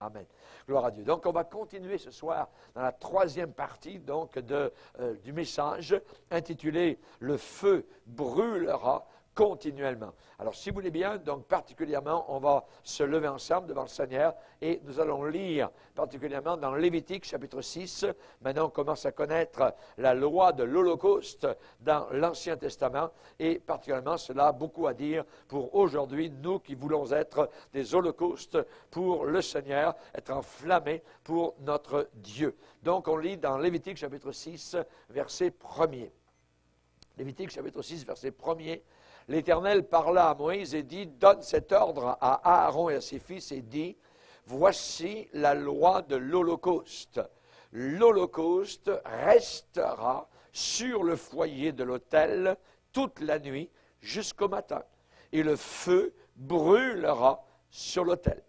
Amen. Gloire à Dieu. Donc, on va continuer ce soir dans la troisième partie donc, du message intitulé « Le feu brûlera continuellement ». Alors, si vous voulez bien, donc particulièrement, on va se lever ensemble devant le Seigneur et nous allons lire particulièrement dans Lévitique chapitre 6. Maintenant, on commence à connaître la loi de l'Holocauste dans l'Ancien Testament et particulièrement, cela a beaucoup à dire pour aujourd'hui, nous qui voulons être des holocaustes pour le Seigneur, être enflammés pour notre Dieu. Donc, on lit dans Lévitique chapitre 6, verset 1er. Lévitique chapitre 6, verset 1er. L'Éternel parla à Moïse et dit, « Donne cet ordre à Aaron et à ses fils et dit, voici la loi de l'Holocauste. L'Holocauste restera sur le foyer de l'autel toute la nuit jusqu'au matin, et le feu brûlera sur l'autel.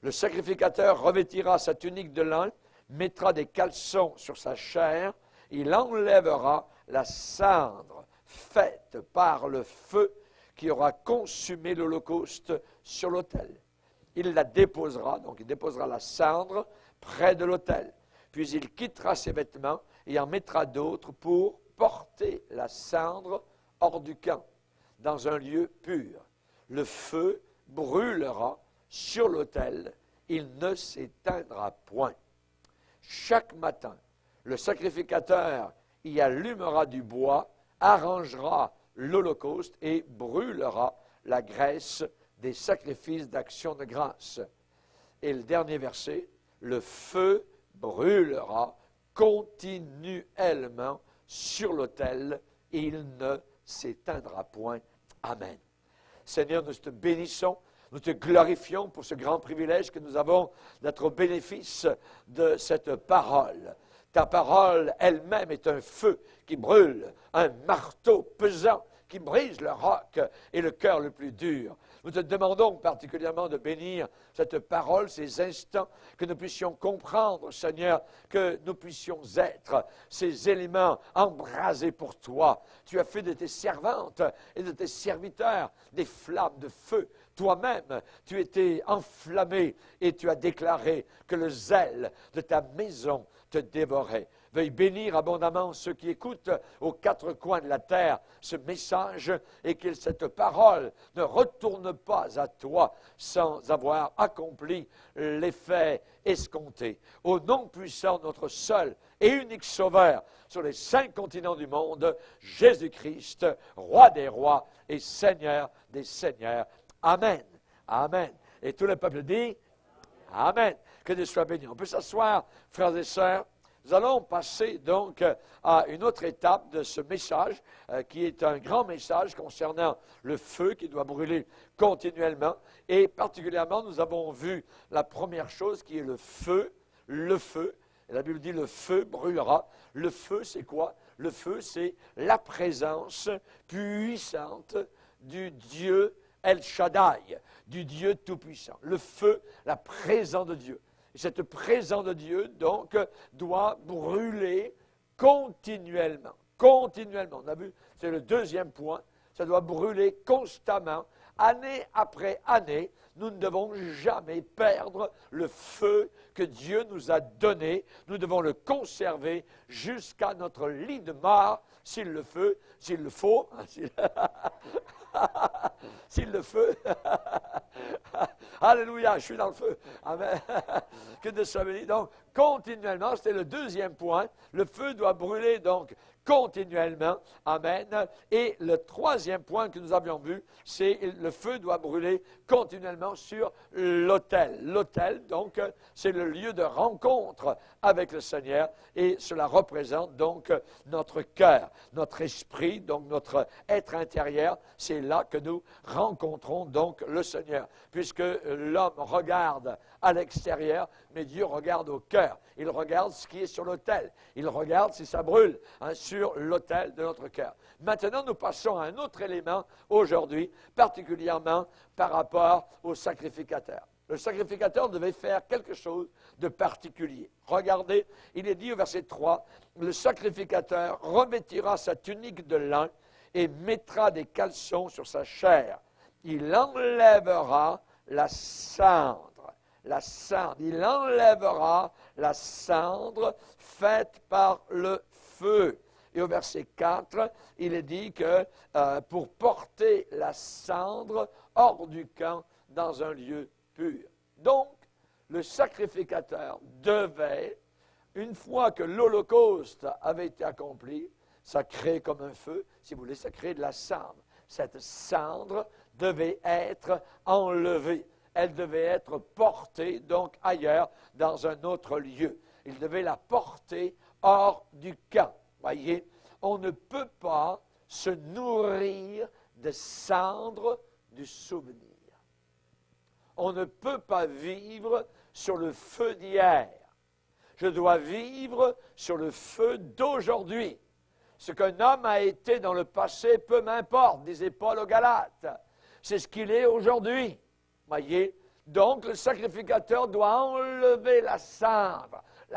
Le sacrificateur revêtira sa tunique de lin, mettra des caleçons sur sa chair, il enlèvera la cendre faite par le feu qui aura consumé l'Holocauste sur l'autel. Il la déposera, donc il déposera la cendre près de l'autel. Puis il quittera ses vêtements et en mettra d'autres pour porter la cendre hors du camp, dans un lieu pur. Le feu brûlera sur l'autel, il ne s'éteindra point. Chaque matin, le sacrificateur y allumera du bois, arrangera l'Holocauste et brûlera la graisse des sacrifices d'action de grâce. Et le dernier verset, le feu brûlera continuellement sur l'autel et il ne s'éteindra point. Amen. Seigneur, nous te bénissons, nous te glorifions pour ce grand privilège que nous avons d'être au bénéfice de cette parole. Ta parole elle-même est un feu qui brûle, un marteau pesant qui brise le roc et le cœur le plus dur. Nous te demandons particulièrement de bénir cette parole, ces instants, que nous puissions comprendre, Seigneur, que nous puissions être ces éléments embrasés pour toi. Tu as fait de tes servantes et de tes serviteurs des flammes de feu. Toi-même, tu étais enflammé et tu as déclaré que le zèle de ta maison te dévorait. Veuille bénir abondamment ceux qui écoutent aux quatre coins de la terre ce message et que cette parole ne retourne pas à toi sans avoir accompli l'effet escompté. Au nom puissant de notre seul et unique Sauveur sur les 5 continents du monde, Jésus-Christ, Roi des rois et Seigneur des seigneurs. Amen. Amen. Et tout le peuple dit Amen. Que Dieu soit béni. On peut s'asseoir, frères et sœurs. Nous allons passer donc à une autre étape de ce message qui est un grand message concernant le feu qui doit brûler continuellement. Et particulièrement, nous avons vu la première chose qui est le feu. Le feu. Et la Bible dit le feu brûlera. Le feu, c'est quoi? Le feu, c'est la présence puissante du Dieu El Shaddai, du Dieu Tout-Puissant. Le feu, la présence de Dieu. Et cette présence de Dieu, donc, doit brûler continuellement. Continuellement. On a vu, c'est le deuxième point. Ça doit brûler constamment. Année après année, nous ne devons jamais perdre le feu que Dieu nous a donné. Nous devons le conserver jusqu'à notre lit de mort, s'il le faut. S'il le feu. Alléluia, je suis dans le feu. Amen. Que Dieu soit béni. Donc, continuellement, c'était le deuxième point. Le feu doit brûler, donc, continuellement. Amen. Et le troisième point que nous avions vu, c'est le feu doit brûler continuellement sur l'autel. L'autel, donc, c'est le lieu de rencontre avec le Seigneur et cela représente donc notre cœur, notre esprit, donc notre être intérieur. C'est là que nous rencontrons donc le Seigneur. Puisque l'homme regarde à l'extérieur, mais Dieu regarde au cœur. Il regarde ce qui est sur l'autel. Il regarde si ça brûle sur l'autel de notre cœur. Maintenant, nous passons à un autre élément aujourd'hui, particulièrement par rapport au sacrificateur. Le sacrificateur devait faire quelque chose de particulier. Regardez, il est dit au verset 3, « Le sacrificateur revêtira sa tunique de lin et mettra des caleçons sur sa chair. Il enlèvera la cendre. » la cendre. Il enlèvera la cendre faite par le feu. Et au verset 4, il est dit que pour porter la cendre hors du camp dans un lieu pur. Donc, le sacrificateur devait, une fois que l'Holocauste avait été accompli, ça crée comme un feu, si vous voulez, ça crée de la cendre. Cette cendre devait être enlevée. Elle devait être portée, donc ailleurs, dans un autre lieu. Il devait la porter hors du camp. Voyez, on ne peut pas se nourrir de cendres du souvenir. On ne peut pas vivre sur le feu d'hier. Je dois vivre sur le feu d'aujourd'hui. Ce qu'un homme a été dans le passé, peu m'importe, disait Paul aux Galates. C'est ce qu'il est aujourd'hui. Voyez? Donc, le sacrificateur doit enlever la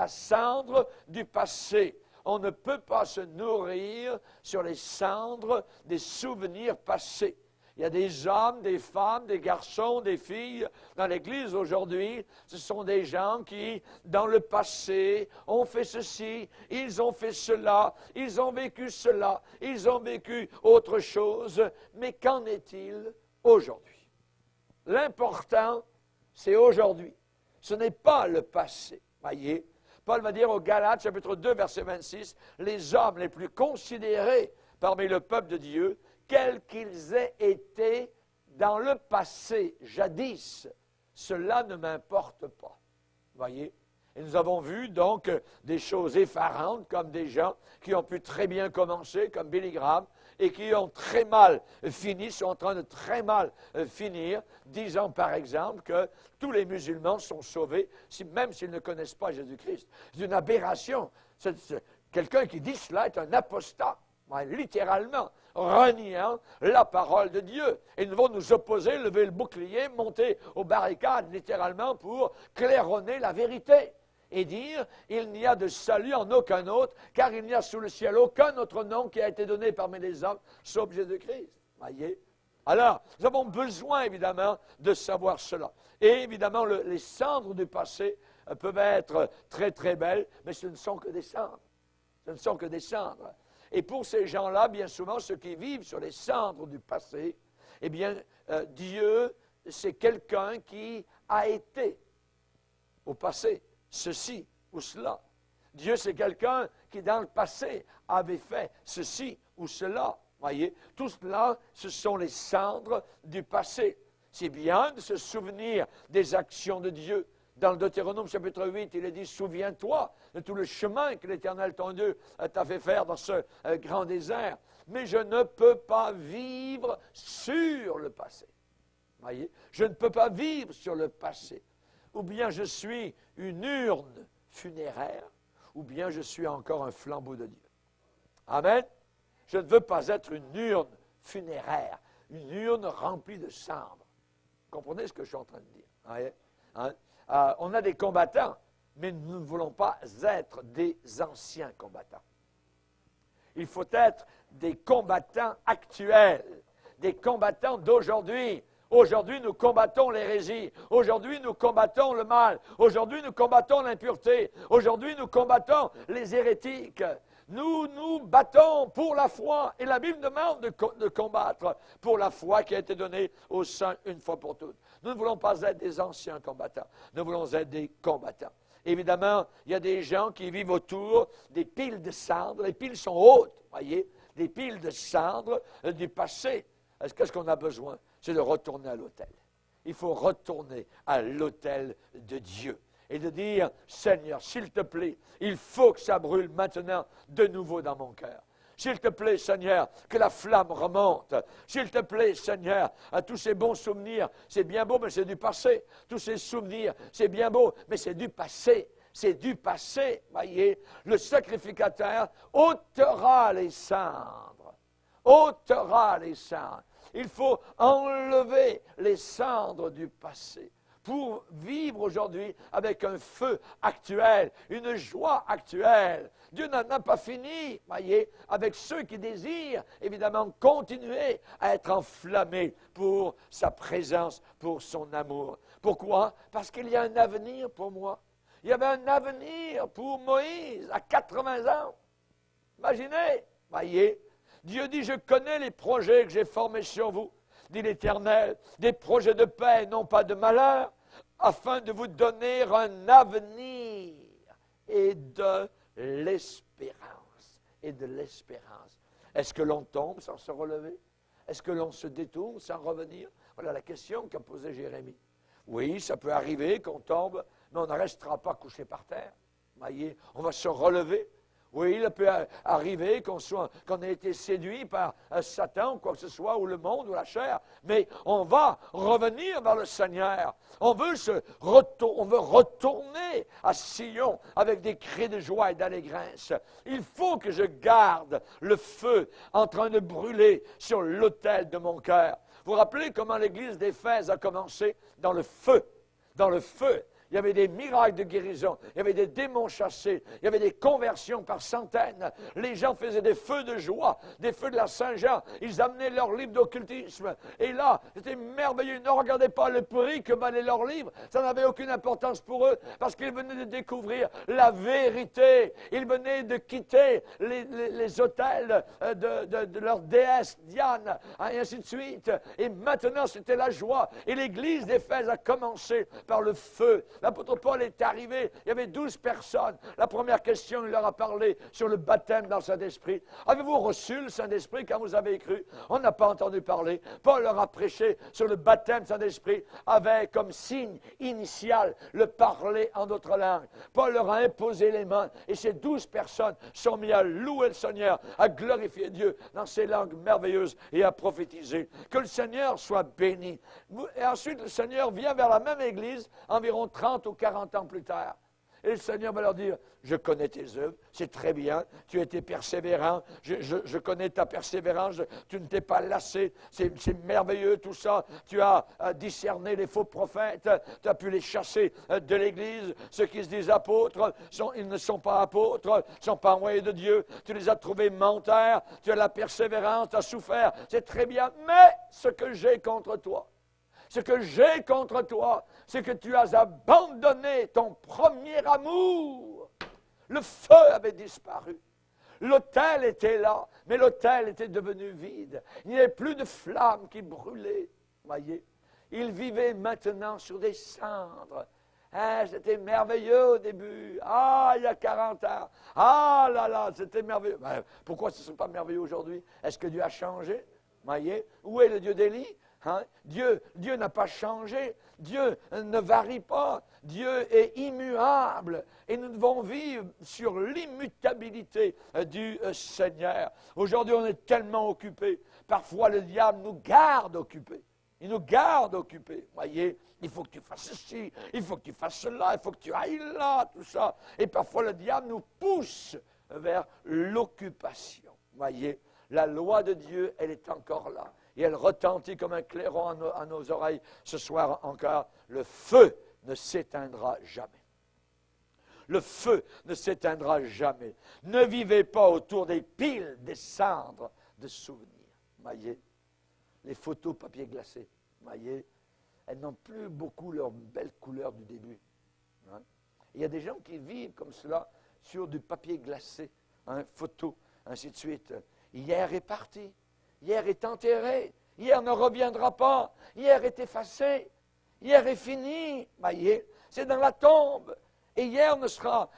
cendre du passé. On ne peut pas se nourrir sur les cendres des souvenirs passés. Il y a des hommes, des femmes, des garçons, des filles dans l'Église aujourd'hui. Ce sont des gens qui, dans le passé, ont fait ceci, ils ont fait cela, ils ont vécu cela, ils ont vécu autre chose. Mais qu'en est-il aujourd'hui? L'important, c'est aujourd'hui. Ce n'est pas le passé. Voyez? Paul va dire aux Galates, chapitre 2, verset 26, les hommes les plus considérés parmi le peuple de Dieu, quels qu'ils aient été dans le passé, jadis, cela ne m'importe pas. Voyez? Et nous avons vu donc des choses effarantes, comme des gens qui ont pu très bien commencer, comme Billy Graham, et qui ont très mal fini, sont en train de très mal finir, disant par exemple que tous les musulmans sont sauvés, même s'ils ne connaissent pas Jésus-Christ. C'est une aberration. Quelqu'un qui dit cela est un apostat, littéralement, reniant la parole de Dieu. Et nous devons nous opposer, lever le bouclier, monter aux barricades, littéralement, pour claironner la vérité. Et dire, il n'y a de salut en aucun autre, car il n'y a sous le ciel aucun autre nom qui a été donné parmi les hommes, sauf Jésus-Christ. Voyez? Alors, nous avons besoin, évidemment, de savoir cela. Et évidemment, les cendres du passé peuvent être très, très belles, mais ce ne sont que des cendres. Ce ne sont que des cendres. Et pour ces gens-là, bien souvent, ceux qui vivent sur les cendres du passé, eh bien, Dieu, c'est quelqu'un qui a été au passé ceci ou cela. Dieu, c'est quelqu'un qui, dans le passé, avait fait ceci ou cela. Voyez, tout cela, ce sont les cendres du passé. C'est bien de se souvenir des actions de Dieu. Dans le Deutéronome chapitre 8, il est dit, souviens-toi de tout le chemin que l'Éternel ton Dieu t'a fait faire dans ce grand désert. Mais je ne peux pas vivre sur le passé. Voyez, je ne peux pas vivre sur le passé. Ou bien je suis une urne funéraire, ou bien je suis encore un flambeau de Dieu. Amen. Je ne veux pas être une urne funéraire, une urne remplie de cendres. Vous comprenez ce que je suis en train de dire? Voyez? Hein? On a des combattants, mais nous ne voulons pas être des anciens combattants. Il faut être des combattants actuels, des combattants d'aujourd'hui. Aujourd'hui, nous combattons l'hérésie. Aujourd'hui, nous combattons le mal. Aujourd'hui, nous combattons l'impureté. Aujourd'hui, nous combattons les hérétiques. Nous nous battons pour la foi. Et la Bible demande de combattre pour la foi qui a été donnée aux saints une fois pour toutes. Nous ne voulons pas être des anciens combattants. Nous voulons être des combattants. Évidemment, il y a des gens qui vivent autour des piles de cendres. Les piles sont hautes, voyez, des piles de cendres du passé. Qu'est-ce qu'on a besoin? C'est de retourner à l'autel. Il faut retourner à l'autel de Dieu. Et de dire, Seigneur, s'il te plaît, il faut que ça brûle maintenant de nouveau dans mon cœur. S'il te plaît, Seigneur, que la flamme remonte. S'il te plaît, Seigneur, à tous ces bons souvenirs, c'est bien beau, mais c'est du passé. Tous ces souvenirs, c'est bien beau, mais c'est du passé. C'est du passé, voyez. Le sacrificateur ôtera les cendres. Ôtera les cendres. Il faut enlever les cendres du passé pour vivre aujourd'hui avec un feu actuel, une joie actuelle. Dieu n'en a pas fini, voyez, avec ceux qui désirent, évidemment, continuer à être enflammés pour sa présence, pour son amour. Pourquoi? Parce qu'il y a un avenir pour moi. Il y avait un avenir pour Moïse à 80 ans. Imaginez, voyez, Dieu dit, je connais les projets que j'ai formés sur vous, dit l'Éternel, des projets de paix, non pas de malheur, afin de vous donner un avenir et de l'espérance. Et de l'espérance. Est-ce que l'on tombe sans se relever? Est-ce que l'on se détourne sans revenir? Voilà la question qu'a posée Jérémie. Oui, ça peut arriver qu'on tombe, mais on ne restera pas couché par terre. Voyez, on va se relever. Oui, il peut arriver qu'on ait été séduit par Satan, ou quoi que ce soit, ou le monde, ou la chair, mais on va revenir vers le Seigneur. On veut retourner à Sion avec des cris de joie et d'allégresse. Il faut que je garde le feu en train de brûler sur l'autel de mon cœur. Vous vous rappelez comment l'église d'Éphèse a commencé? Dans le feu. Dans le feu. Il y avait des miracles de guérison, il y avait des démons chassés, il y avait des conversions par centaines. Les gens faisaient des feux de joie, des feux de la Saint-Jean. Ils amenaient leurs livres d'occultisme. Et là, c'était merveilleux. Ils ne regardaient pas le prix que valaient leurs livres. Ça n'avait aucune importance pour eux parce qu'ils venaient de découvrir la vérité. Ils venaient de quitter les autels de leur déesse Diane, et ainsi de suite. Et maintenant, c'était la joie. Et l'église d'Éphèse a commencé par le feu. L'apôtre Paul est arrivé, il y avait 12 personnes. La première question, il leur a parlé sur le baptême dans le Saint-Esprit. Avez-vous reçu le Saint-Esprit quand vous avez cru? On n'a pas entendu parler. Paul leur a prêché sur le baptême du Saint-Esprit avec comme signe initial le parler en d'autres langues. Paul leur a imposé les mains et ces 12 personnes sont mises à louer le Seigneur, à glorifier Dieu dans ces langues merveilleuses et à prophétiser. Que le Seigneur soit béni. Et ensuite, le Seigneur vient vers la même église environ 30 ou 40 ans plus tard. Et le Seigneur va leur dire, je connais tes œuvres, c'est très bien, tu as été persévérant, je connais ta persévérance, tu ne t'es pas lassé, c'est merveilleux tout ça, tu as discerné les faux prophètes, tu as pu les chasser de l'Église, ceux qui se disent apôtres, ils ne sont pas apôtres, ils ne sont pas envoyés de Dieu, tu les as trouvés menteurs, tu as la persévérance, tu as souffert, c'est très bien, mais ce que j'ai contre toi, c'est que tu as abandonné ton premier amour. Le feu avait disparu. L'autel était là, mais l'autel était devenu vide. Il n'y avait plus de flammes qui brûlaient. Voyez, il vivait maintenant sur des cendres. Hein, c'était merveilleux au début. Ah, il y a 40 ans. Ah là là, c'était merveilleux. Ben, pourquoi ce ne serait pas merveilleux aujourd'hui? Est-ce que Dieu a changé? Voyez, où est le Dieu d'Élie? Hein? Dieu n'a pas changé. Dieu ne varie pas. Dieu est immuable. Et nous devons vivre sur l'immutabilité du Seigneur. Aujourd'hui, on est tellement occupés. Parfois, le diable nous garde occupés. Il nous garde occupés. Voyez, il faut que tu fasses ceci, il faut que tu fasses cela, il faut que tu ailles là, tout ça. Et parfois, le diable nous pousse vers l'occupation. Voyez, la loi de Dieu, elle est encore là. Et elle retentit comme un clairon à nos oreilles ce soir encore. Le feu ne s'éteindra jamais. Le feu ne s'éteindra jamais. Ne vivez pas autour des piles, des cendres de souvenirs. Voyez, les photos papier glacé, voyez, elles n'ont plus beaucoup leur belle couleur du début. Hein? Il y a des gens qui vivent comme cela sur du papier glacé, photo, ainsi de suite. Hier est parti. Hier est enterré. Hier ne reviendra pas. Hier est effacé. Hier est fini. Voyez, c'est dans la tombe. Et hier ne sera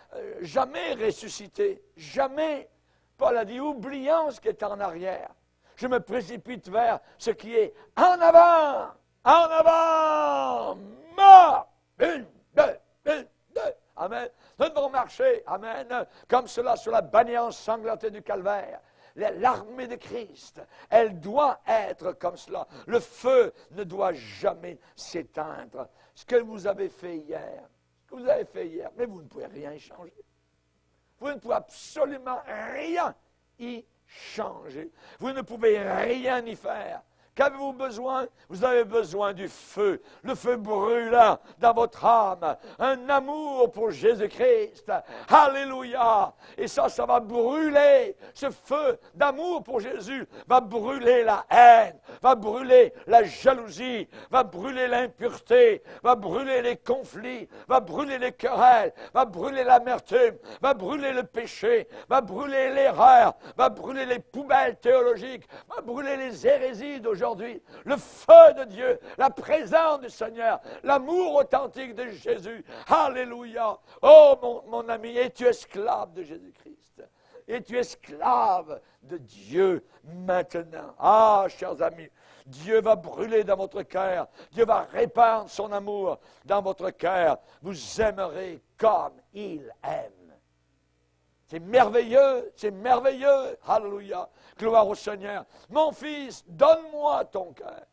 jamais ressuscité. Jamais. Paul a dit, oubliant ce qui est en arrière. Je me précipite vers ce qui est en avant. En avant. Mort. Une, deux. Amen. Nous devons marcher. Amen. Comme cela sur la bannière ensanglantée du calvaire. L'armée de Christ, elle doit être comme cela. Le feu ne doit jamais s'éteindre. Ce que vous avez fait hier, mais vous ne pouvez rien y changer. Vous ne pouvez absolument rien y changer. Vous ne pouvez rien y faire. Qu'avez-vous besoin? Vous avez besoin du feu, le feu brûlant dans votre âme, un amour pour Jésus-Christ. Alléluia! Et ça va brûler, ce feu d'amour pour Jésus va brûler la haine, va brûler la jalousie, va brûler l'impureté, va brûler les conflits, va brûler les querelles, va brûler l'amertume, va brûler le péché, va brûler l'erreur, va brûler les poubelles théologiques, va brûler les hérésies d'aujourd'hui. Le feu de Dieu, la présence du Seigneur, l'amour authentique de Jésus. Alléluia. Oh mon ami, es-tu esclave de Jésus-Christ? Es-tu esclave de Dieu maintenant? Ah, chers amis, Dieu va brûler dans votre cœur. Dieu va répandre son amour dans votre cœur. Vous aimerez comme il aime. C'est merveilleux, c'est merveilleux. Alléluia. Gloire au Seigneur. Mon fils, donne-moi ton cœur.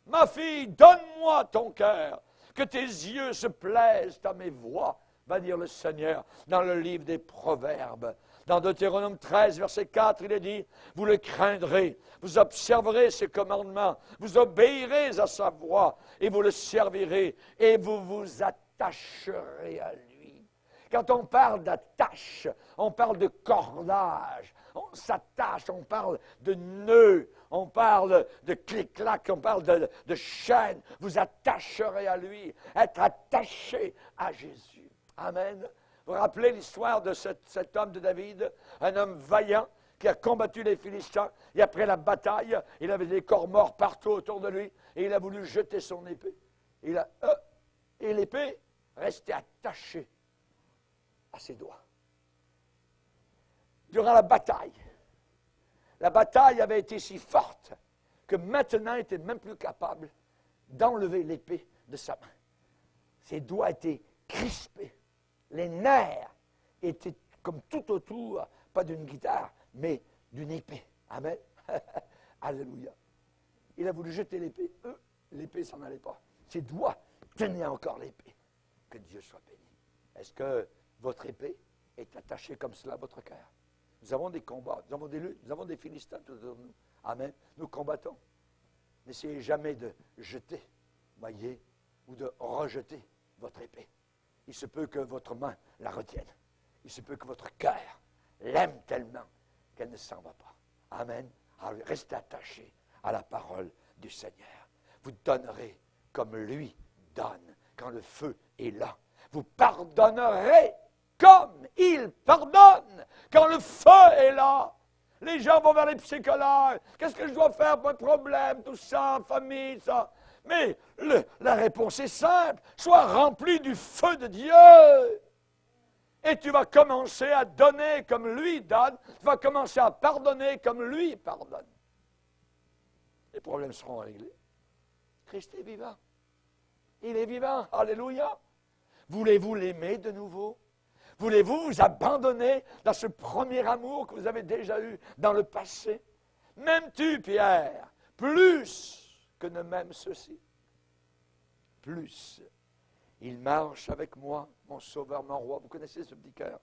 Ma fille, donne-moi ton cœur. Que tes yeux se plaisent à mes voies, va dire le Seigneur dans le livre des Proverbes. Dans Deutéronome 13, verset 4, il est dit, vous le craindrez, vous observerez ses commandements, vous obéirez à sa voix, et vous le servirez, et vous vous attacherez à lui. Quand on parle d'attache, on parle de cordage, on s'attache, on parle de nœud, on parle de clic-clac, on parle de chaîne. Vous attacherez à lui, être attaché à Jésus. Amen. Vous vous rappelez l'histoire de cet homme de David, un homme vaillant qui a combattu les Philistins, et après la bataille, il avait des corps morts partout autour de lui, et il a voulu jeter son épée. Et l'épée restait attachée à ses doigts. Durant la bataille avait été si forte que maintenant il n'était même plus capable d'enlever l'épée de sa main. Ses doigts étaient crispés. Les nerfs étaient comme tout autour, pas d'une guitare, mais d'une épée. Amen. Alléluia. Il a voulu jeter l'épée. L'épée s'en allait pas. Ses doigts tenaient encore l'épée. Que Dieu soit béni. Est-ce que votre épée est attachée comme cela à votre cœur? Nous avons des combats, nous avons des luttes, nous avons des Philistins tout autour de nous. Amen. Nous combattons. N'essayez jamais de jeter, voyez, ou de rejeter votre épée. Il se peut que votre main la retienne. Il se peut que votre cœur l'aime tellement qu'elle ne s'en va pas. Amen. Alors, restez attachés à la parole du Seigneur. Vous donnerez comme lui donne quand le feu est là. Vous pardonnerez comme il pardonne quand le feu est là. Les gens vont vers les psychologues. Qu'est-ce que je dois faire pour un problème, tout ça, famille, ça? Mais la réponse est simple. Sois rempli du feu de Dieu. Et tu vas commencer à donner comme lui donne. Tu vas commencer à pardonner comme lui pardonne. Les problèmes seront réglés. Christ est vivant. Il est vivant. Alléluia. Voulez-vous l'aimer de nouveau? Voulez-vous vous abandonner dans ce premier amour que vous avez déjà eu dans le passé? M'aimes-tu, Pierre, plus que ne m'aiment ceux-ci? Plus. Il marche avec moi, mon sauveur, mon roi. Vous connaissez ce petit cœur?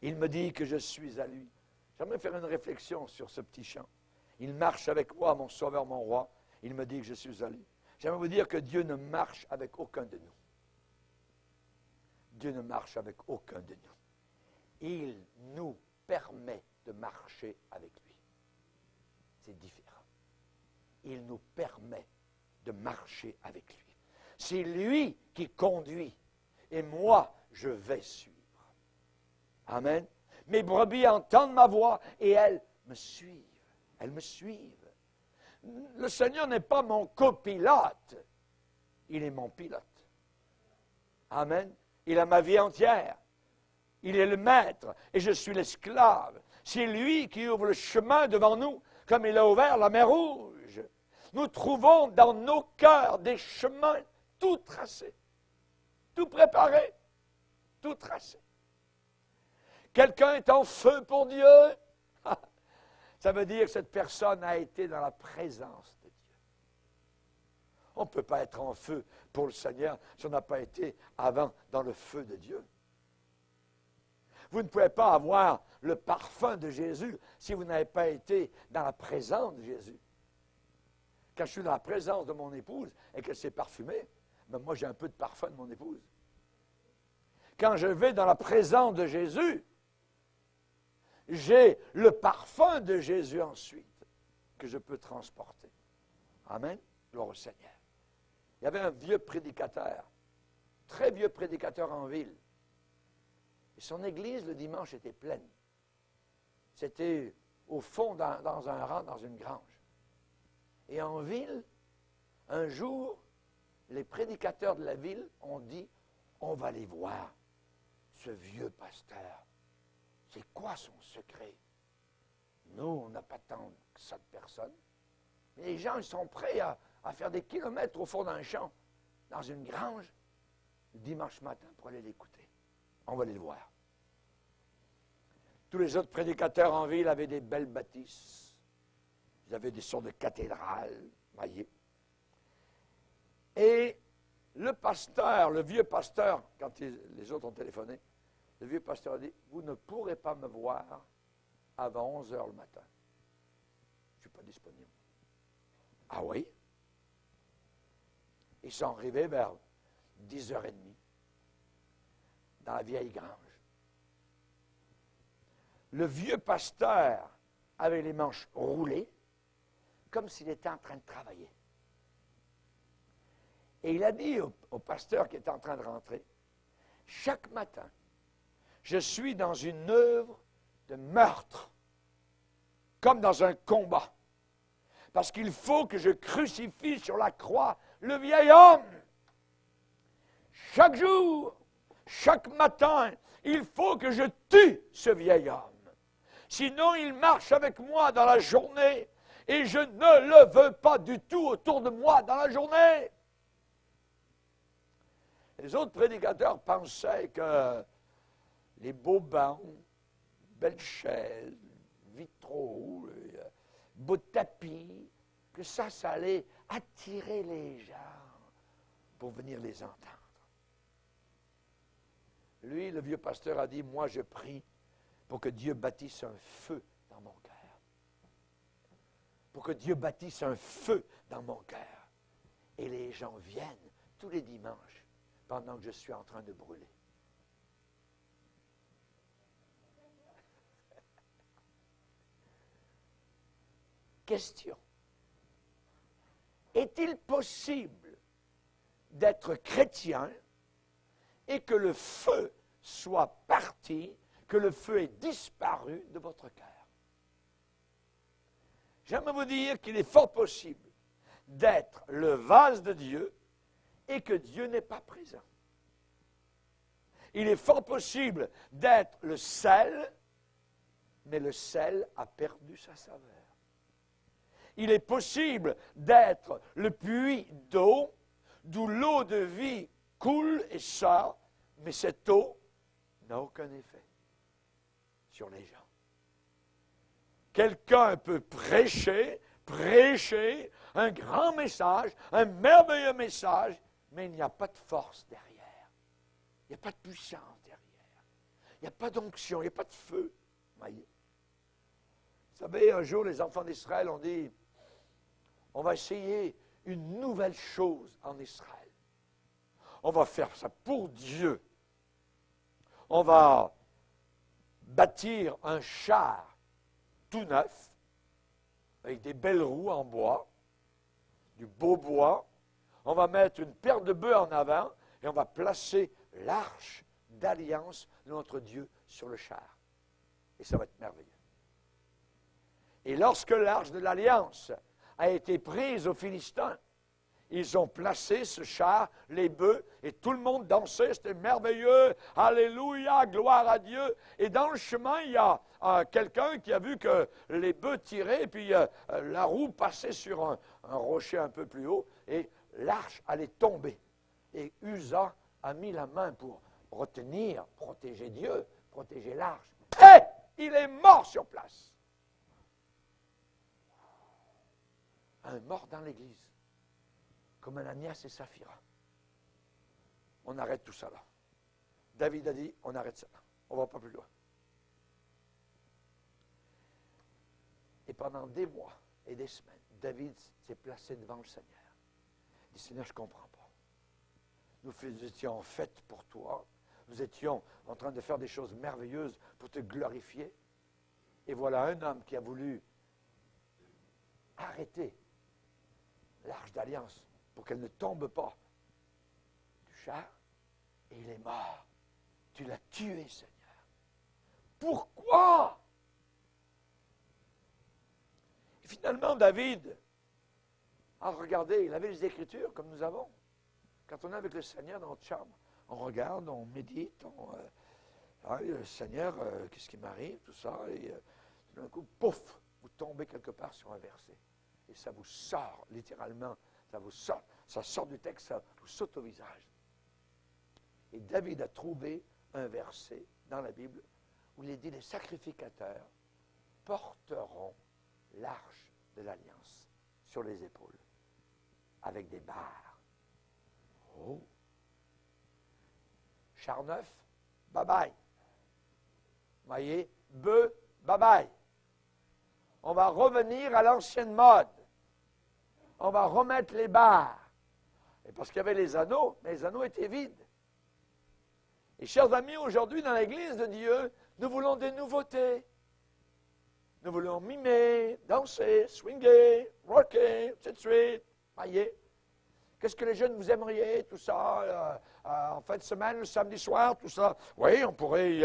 Il me dit que je suis à lui. J'aimerais faire une réflexion sur ce petit chant. Il marche avec moi, mon sauveur, mon roi. Il me dit que je suis à lui. J'aimerais vous dire que Dieu ne marche avec aucun de nous. Dieu ne marche avec aucun de nous. Il nous permet de marcher avec lui. C'est différent. Il nous permet de marcher avec lui. C'est lui qui conduit et moi, je vais suivre. Amen. Mes brebis entendent ma voix et elles me suivent. Elles me suivent. Le Seigneur n'est pas mon copilote. Il est mon pilote. Amen. Il a ma vie entière. Il est le maître et je suis l'esclave. C'est lui qui ouvre le chemin devant nous, comme il a ouvert la mer Rouge. Nous trouvons dans nos cœurs des chemins tout tracés, tout préparés, tout tracés. Quelqu'un est en feu pour Dieu. Ça veut dire que cette personne a été dans la présence de Dieu. On ne peut pas être en feu pour le Seigneur si on n'a pas été avant dans le feu de Dieu. Vous ne pouvez pas avoir le parfum de Jésus si vous n'avez pas été dans la présence de Jésus. quand je suis dans la présence de mon épouse et qu'elle s'est parfumée, ben moi j'ai un peu de parfum de mon épouse. Quand je vais dans la présence de Jésus, j'ai le parfum de Jésus ensuite que je peux transporter. Amen. Gloire au Seigneur. Il y avait un vieux prédicateur, très vieux prédicateur en ville. Et son église, le dimanche, était pleine. C'était au fond, dans un rang, dans une grange. Et en ville, un jour, les prédicateurs de la ville ont dit, on va aller voir ce vieux pasteur. C'est quoi son secret? Nous, on n'a pas tant que ça de personnes. Mais les gens, ils sont prêts à faire des kilomètres au fond d'un champ, dans une grange, le dimanche matin pour aller l'écouter. On va aller le voir. Tous les autres prédicateurs en ville avaient des belles bâtisses. Ils avaient des sortes de cathédrales, voyez. Et le pasteur, le vieux pasteur, quand les autres ont téléphoné, le vieux pasteur a dit, vous ne pourrez pas me voir avant 11 heures le matin. Je ne suis pas disponible. Ah oui? Ils sont arrivés vers 10h30 dans la vieille grange. Le vieux pasteur avait les manches roulées, comme s'il était en train de travailler. Et il a dit au pasteur qui était en train de rentrer, chaque matin, je suis dans une œuvre de meurtre, comme dans un combat. Parce qu'il faut que je crucifie sur la croix le vieil homme. Chaque jour, chaque matin, il faut que je tue ce vieil homme. Sinon, il marche avec moi dans la journée et je ne le veux pas du tout autour de moi dans la journée. Les autres prédicateurs pensaient que les beaux bancs, belles chaises, vitraux, beaux tapis, que ça allait attirer les gens pour venir les entendre. Lui, le vieux pasteur a dit, moi je prie pour que Dieu bâtisse un feu dans mon cœur. Pour que Dieu bâtisse un feu dans mon cœur. Et les gens viennent tous les dimanches pendant que je suis en train de brûler. Question. Est-il possible d'être chrétien et que le feu soit parti, que le feu ait disparu de votre cœur? J'aimerais vous dire qu'il est fort possible d'être le vase de Dieu et que Dieu n'est pas présent. Il est fort possible d'être le sel, mais le sel a perdu sa saveur. Il est possible d'être le puits d'eau, d'où l'eau de vie coule et sort, mais cette eau n'a aucun effet sur les gens. Quelqu'un peut prêcher un grand message, un merveilleux message, mais il n'y a pas de force derrière. Il n'y a pas de puissance derrière. Il n'y a pas d'onction, il n'y a pas de feu. Voyez. Vous savez, un jour, les enfants d'Israël ont dit, on va essayer une nouvelle chose en Israël. On va faire ça pour Dieu. On va bâtir un char tout neuf, avec des belles roues en bois, du beau bois. On va mettre une paire de bœufs en avant et on va placer l'arche d'alliance de notre Dieu sur le char. Et ça va être merveilleux. Et lorsque l'arche de l'alliance a été prise aux Philistins, ils ont placé ce char, les bœufs, et tout le monde dansait, c'était merveilleux, alléluia, gloire à Dieu. Et dans le chemin, il y a quelqu'un qui a vu que les bœufs tiraient, et puis la roue passait sur un rocher un peu plus haut, et l'arche allait tomber. Et Uza a mis la main pour retenir, protéger Dieu, protéger l'arche. Et il est mort sur place. Un mort dans l'église. Comme Ananias et Saphira. On arrête tout ça là. David a dit, on arrête ça là. On ne va pas plus loin. Et pendant des mois et des semaines, David s'est placé devant le Seigneur. Il dit, Seigneur, je ne comprends pas. Nous étions en fête pour toi. Nous étions en train de faire des choses merveilleuses pour te glorifier. Et voilà un homme qui a voulu arrêter l'arche d'alliance pour qu'elle ne tombe pas du char. Et il est mort. Tu l'as tué, Seigneur. Pourquoi? Et finalement, David a regardé, il avait les Écritures comme nous avons. Quand on est avec le Seigneur dans notre chambre, on regarde, on médite, Seigneur, qu'est-ce qui m'arrive, tout ça, et tout d'un coup, pouf, vous tombez quelque part sur un verset. Et ça vous sort, littéralement, ça sort du texte, ça vous saute au visage. Et David a trouvé un verset dans la Bible où il est dit, les sacrificateurs porteront l'arche de l'Alliance sur les épaules, avec des barres. Oh! Char neuf, bye-bye. Voyez, bœuf, bye-bye. On va revenir à l'ancienne mode. On va remettre les barres. Et parce qu'il y avait les anneaux, mais les anneaux étaient vides. Et chers amis, aujourd'hui, dans l'Église de Dieu, nous voulons des nouveautés. Nous voulons mimer, danser, swinguer, rocker, tout de suite. Voyez? Qu'est-ce que les jeunes vous aimeriez, tout ça, en fin de semaine, le samedi soir, tout ça? Oui, on pourrait,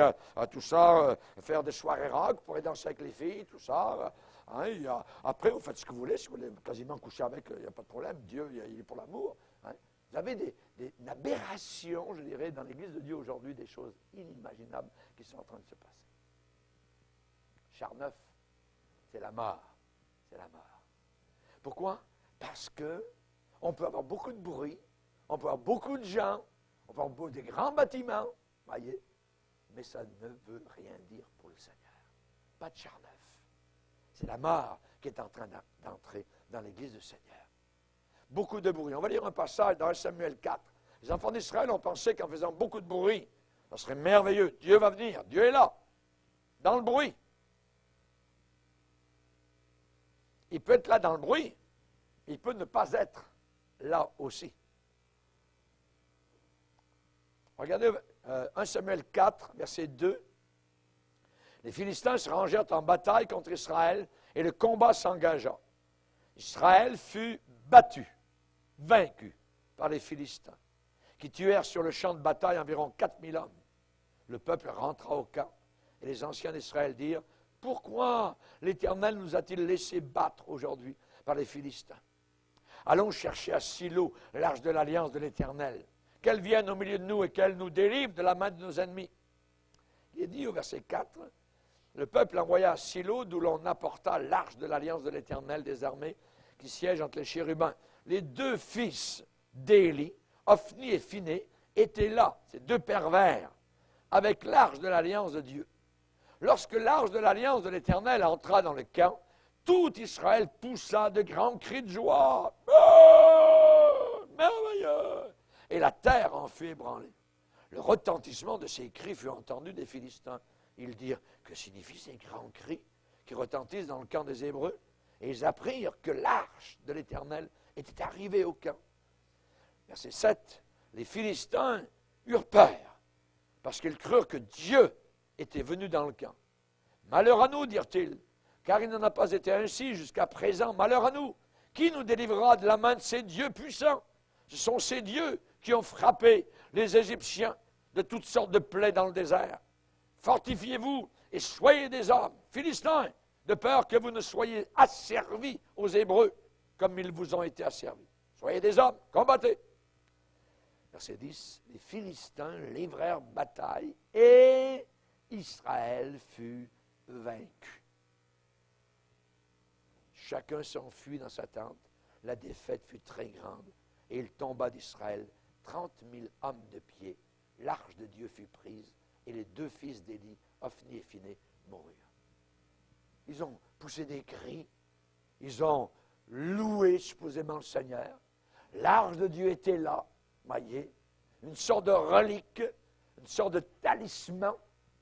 tout ça, faire des soirées rock, on pourrait danser avec les filles, tout ça. Après, vous faites ce que vous voulez, si vous voulez quasiment coucher avec, il n'y a pas de problème, Dieu, il est pour l'amour. Hein? Vous avez une aberration, je dirais, dans l'Église de Dieu aujourd'hui, des choses inimaginables qui sont en train de se passer. Char neuf, c'est la mort. C'est la mort. Pourquoi? Parce que on peut avoir beaucoup de bruit, on peut avoir beaucoup de gens, on peut avoir des grands bâtiments, voyez, mais ça ne veut rien dire pour le Seigneur. Pas de char neuf. C'est la mort qui est en train d'entrer dans l'Église du Seigneur. Beaucoup de bruit. On va lire un passage dans 1 Samuel 4. Les enfants d'Israël ont pensé qu'en faisant beaucoup de bruit, ça serait merveilleux. Dieu va venir. Dieu est là. Dans le bruit. Il peut être là dans le bruit. Il peut ne pas être là aussi. Regardez 1 Samuel 4, verset 2. Les Philistins se rangèrent en bataille contre Israël et le combat s'engagea. Israël fut battu, vaincu par les Philistins, qui tuèrent sur le champ de bataille environ 4000 hommes. Le peuple rentra au camp et les anciens d'Israël dirent, « Pourquoi l'Éternel nous a-t-il laissé battre aujourd'hui par les Philistins? Allons chercher à Silo l'arche de l'alliance de l'Éternel, qu'elle vienne au milieu de nous et qu'elle nous délivre de la main de nos ennemis. » Il est dit au verset 4, le peuple envoya à Silo, d'où l'on apporta l'arche de l'alliance de l'Éternel des armées, qui siège entre les chérubins. Les deux fils d'Élie, Ophni et Phiné, étaient là, ces deux pervers, avec l'arche de l'alliance de Dieu. Lorsque l'arche de l'alliance de l'Éternel entra dans le camp, tout Israël poussa de grands cris de joie. Oh, merveilleux! Et la terre en fut ébranlée. Le retentissement de ces cris fut entendu des Philistins. Ils dirent, que signifient ces grands cris qui retentissent dans le camp des Hébreux? Et ils apprirent que l'arche de l'Éternel était arrivée au camp. Verset 7, les Philistins eurent peur, parce qu'ils crurent que Dieu était venu dans le camp. Malheur à nous, dirent-ils, car il n'en a pas été ainsi jusqu'à présent. Malheur à nous, qui nous délivrera de la main de ces dieux puissants? Ce sont ces dieux qui ont frappé les Égyptiens de toutes sortes de plaies dans le désert. Fortifiez-vous et soyez des hommes, Philistins, de peur que vous ne soyez asservis aux Hébreux, comme ils vous ont été asservis. Soyez des hommes, combattez. Verset 10, les Philistins livrèrent bataille et Israël fut vaincu. Chacun s'enfuit dans sa tente. La défaite fut très grande et il tomba d'Israël 30 000 hommes de pied. L'arche de Dieu fut prise et les deux fils d'Élie, Ophni et Phiné, moururent. Ils ont poussé des cris, ils ont loué supposément le Seigneur. L'arche de Dieu était là, voyez, une sorte de relique, une sorte de talisman,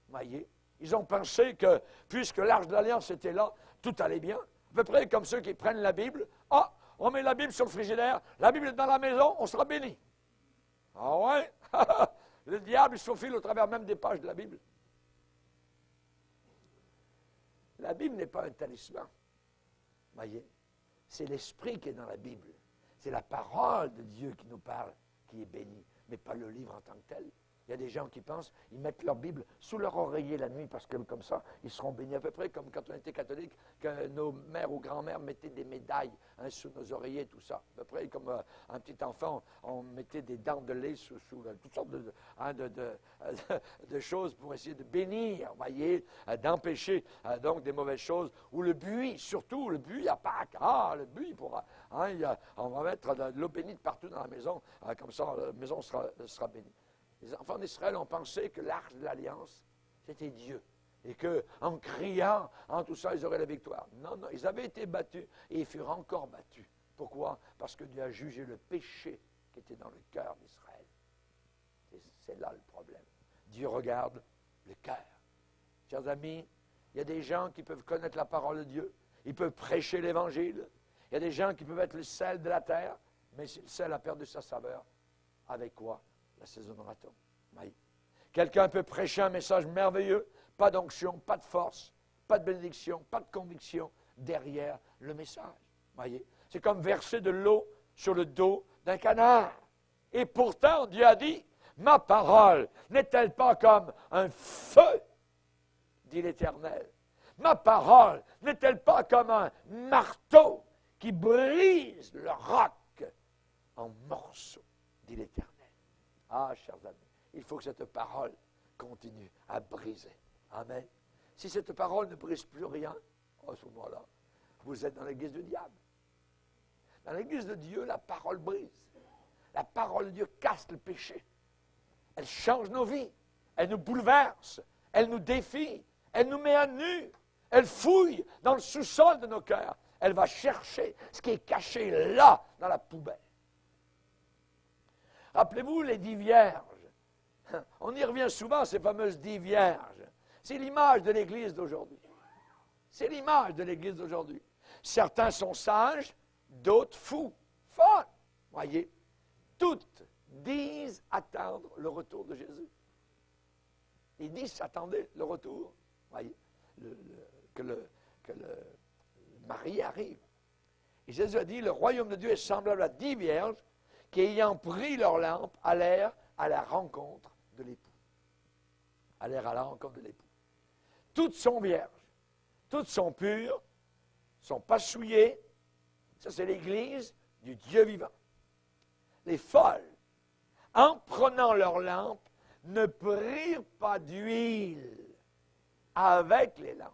voyez. Ils ont pensé que, puisque l'arche de l'Alliance était là, tout allait bien. À peu près comme ceux qui prennent la Bible. Ah, on met la Bible sur le frigidaire, la Bible est dans la maison, on sera béni. Ah ouais? Le diable, il se faufile au travers même des pages de la Bible. La Bible n'est pas un talisman. Voyez? C'est l'esprit qui est dans la Bible. C'est la parole de Dieu qui nous parle, qui est bénie, mais pas le livre en tant que tel. Il y a des gens qui pensent, ils mettent leur Bible sous leur oreiller la nuit parce que comme ça, ils seront bénis. À peu près comme quand on était catholique, que nos mères ou grands-mères mettaient des médailles sous nos oreillers, tout ça. À peu près comme un petit enfant, on mettait des dents de lait sous toutes sortes de choses pour essayer de bénir, voyez, d'empêcher donc des mauvaises choses. Ou le buis, surtout le buis à Pâques. Ah, le buis pourra. On va mettre de l'eau bénite partout dans la maison, comme ça la maison sera bénie. Les enfants d'Israël ont pensé que l'arche de l'Alliance, c'était Dieu. Et qu'en criant, en tout ça, ils auraient la victoire. Non, non, ils avaient été battus et ils furent encore battus. Pourquoi? Parce que Dieu a jugé le péché qui était dans le cœur d'Israël. C'est là le problème. Dieu regarde le cœur. Chers amis, il y a des gens qui peuvent connaître la parole de Dieu. Ils peuvent prêcher l'Évangile. Il y a des gens qui peuvent être le sel de la terre. Mais si le sel a perdu sa saveur, avec quoi l'assaisonnera-t-on? Oui. Quelqu'un peut prêcher un message merveilleux, pas d'onction, pas de force, pas de bénédiction, pas de conviction derrière le message. Voyez? C'est comme verser de l'eau sur le dos d'un canard. Et pourtant, Dieu a dit, ma parole n'est-elle pas comme un feu, dit l'Éternel. Ma parole n'est-elle pas comme un marteau qui brise le roc en morceaux, dit l'Éternel. Ah, chers amis, il faut que cette parole continue à briser. Amen. Si cette parole ne brise plus rien, à ce moment-là, vous êtes dans l'église du diable. Dans l'église de Dieu, la parole brise. La parole de Dieu casse le péché. Elle change nos vies. Elle nous bouleverse. Elle nous défie. Elle nous met à nu. Elle fouille dans le sous-sol de nos cœurs. Elle va chercher ce qui est caché là, dans la poubelle. Rappelez-vous les 10 vierges. On y revient souvent, ces fameuses 10 vierges. C'est l'image de l'Église d'aujourd'hui. C'est l'image de l'Église d'aujourd'hui. Certains sont sages, d'autres fous, folles. Voyez, toutes disent attendre le retour de Jésus. Ils disent attendez le retour. Voyez, que le mari arrive. Et Jésus a dit, le royaume de Dieu est semblable à 10 vierges qui, ayant pris leur lampe, allèrent à la rencontre de l'époux. Allèrent à la rencontre de l'époux. Toutes sont vierges, toutes sont pures, ne sont pas souillées. Ça, c'est l'Église du Dieu vivant. Les folles, en prenant leur lampe, ne prirent pas d'huile avec les lampes.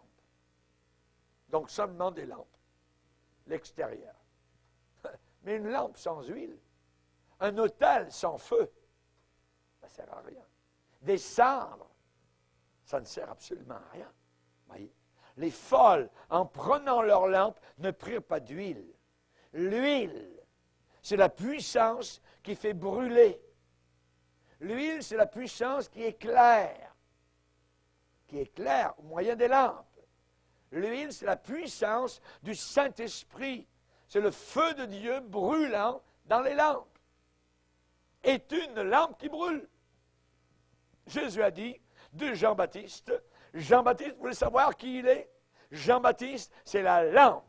Donc, seulement des lampes. L'extérieur. Mais une lampe sans huile, un autel sans feu, ça ne sert à rien. Des cendres, ça ne sert absolument à rien. Voyez? Les folles, en prenant leur lampe, ne prirent pas d'huile. L'huile, c'est la puissance qui fait brûler. L'huile, c'est la puissance qui éclaire au moyen des lampes. L'huile, c'est la puissance du Saint-Esprit. C'est le feu de Dieu brûlant dans les lampes. Est une lampe qui brûle. Jésus a dit de Jean-Baptiste, Jean-Baptiste, vous voulez savoir qui il est? Jean-Baptiste, c'est la lampe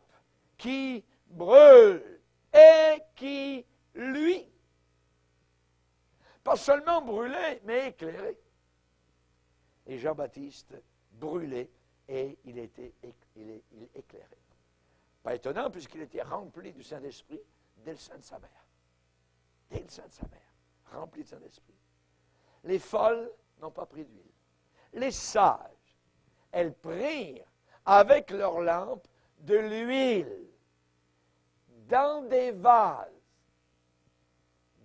qui brûle et qui luit. Pas seulement brûlé, mais éclairé. Et Jean-Baptiste brûlait et il éclairé. Pas étonnant, puisqu'il était rempli du Saint-Esprit dès le sein de sa mère. Dès le sein de sa mère, rempli de Saint-Esprit. Les folles n'ont pas pris d'huile. Les sages, elles prirent avec leur lampe de l'huile dans des vases.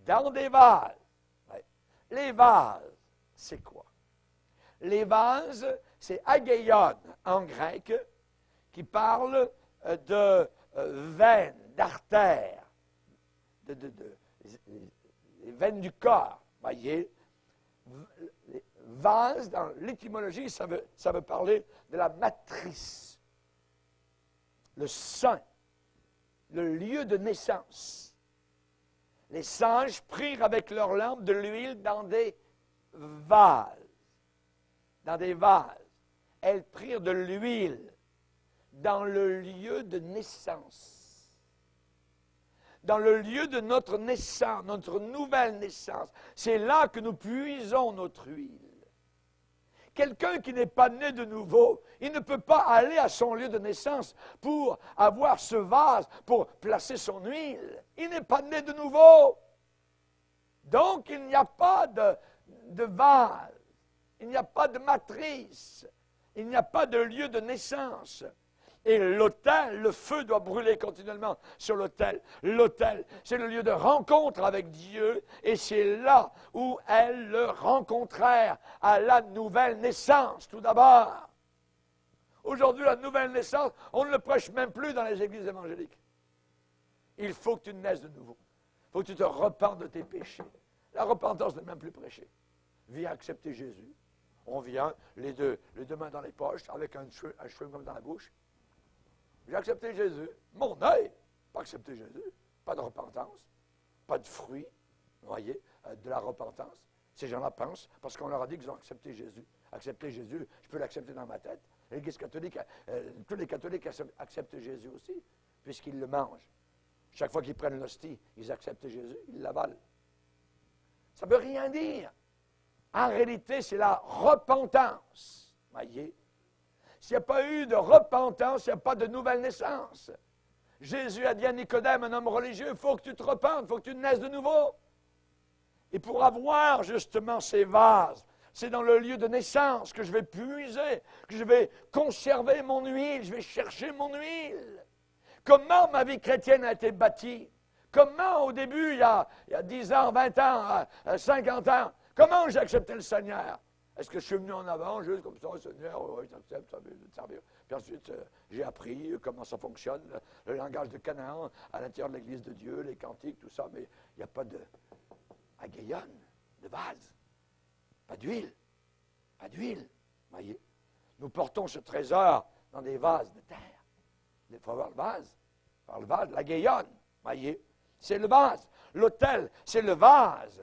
Dans des vases. Ouais. Les vases, c'est quoi? Les vases, c'est ageion en grec, qui parle de veines, d'artères, les veines du corps. Voyez, les vases, dans l'étymologie, ça veut parler de la matrice. le sein, le lieu de naissance. Les sages prirent avec leurs lampes de l'huile dans des vases. Dans des vases. Elles prirent de l'huile dans le lieu de naissance. Dans le lieu de notre naissance, notre nouvelle naissance. C'est là que nous puisons notre huile. Quelqu'un qui n'est pas né de nouveau, il ne peut pas aller à son lieu de naissance pour avoir ce vase, pour placer son huile. Il n'est pas né de nouveau. Donc, il n'y a pas de vase, il n'y a pas de matrice, il n'y a pas de lieu de naissance. Et l'autel, le feu doit brûler continuellement sur l'autel. L'autel, c'est le lieu de rencontre avec Dieu, et c'est là où elles le rencontrèrent, à la nouvelle naissance, tout d'abord. Aujourd'hui, la nouvelle naissance, on ne le prêche même plus dans les églises évangéliques. Il faut que tu naisses de nouveau. Il faut que tu te repentes de tes péchés. La repentance n'est même plus prêchée. Viens accepter Jésus. On vient, les deux mains dans les poches, avec un cheveu comme dans la bouche. J'ai accepté Jésus. Mon œil, pas accepté Jésus. Pas de repentance, pas de fruit, vous voyez, de la repentance. Ces gens-là pensent, parce qu'on leur a dit qu'ils ont accepté Jésus. Accepter Jésus, je peux l'accepter dans ma tête. L'Église catholique, tous les catholiques acceptent Jésus aussi, puisqu'ils le mangent. Chaque fois qu'ils prennent l'hostie, ils acceptent Jésus, ils l'avalent. Ça ne veut rien dire. En réalité, c'est la repentance. Voyez? S'il n'y a pas eu de repentance, il n'y a pas de nouvelle naissance. Jésus a dit à Nicodème, un homme religieux, il faut que tu te repentes, il faut que tu naisses de nouveau. Et pour avoir justement ces vases, c'est dans le lieu de naissance que je vais puiser, que je vais conserver mon huile, je vais chercher mon huile. Comment ma vie chrétienne a été bâtie? Comment au début, il y a 10 ans, 20 ans, 50 ans, comment j'ai accepté le Seigneur? Est-ce que je suis venu en avant, juste comme ça, Seigneur, oui, j'accepte, ça veut te servir. Puis ensuite, j'ai appris comment ça fonctionne, le langage de Canaan, à l'intérieur de l'Église de Dieu, les cantiques, tout ça, mais il n'y a pas de aguillonne, de vase, pas d'huile, pas d'huile, voyez. Nous portons ce trésor dans des vases de terre. Il faut avoir le vase, l'aguillonne, voyez. C'est le vase. L'autel, c'est le vase.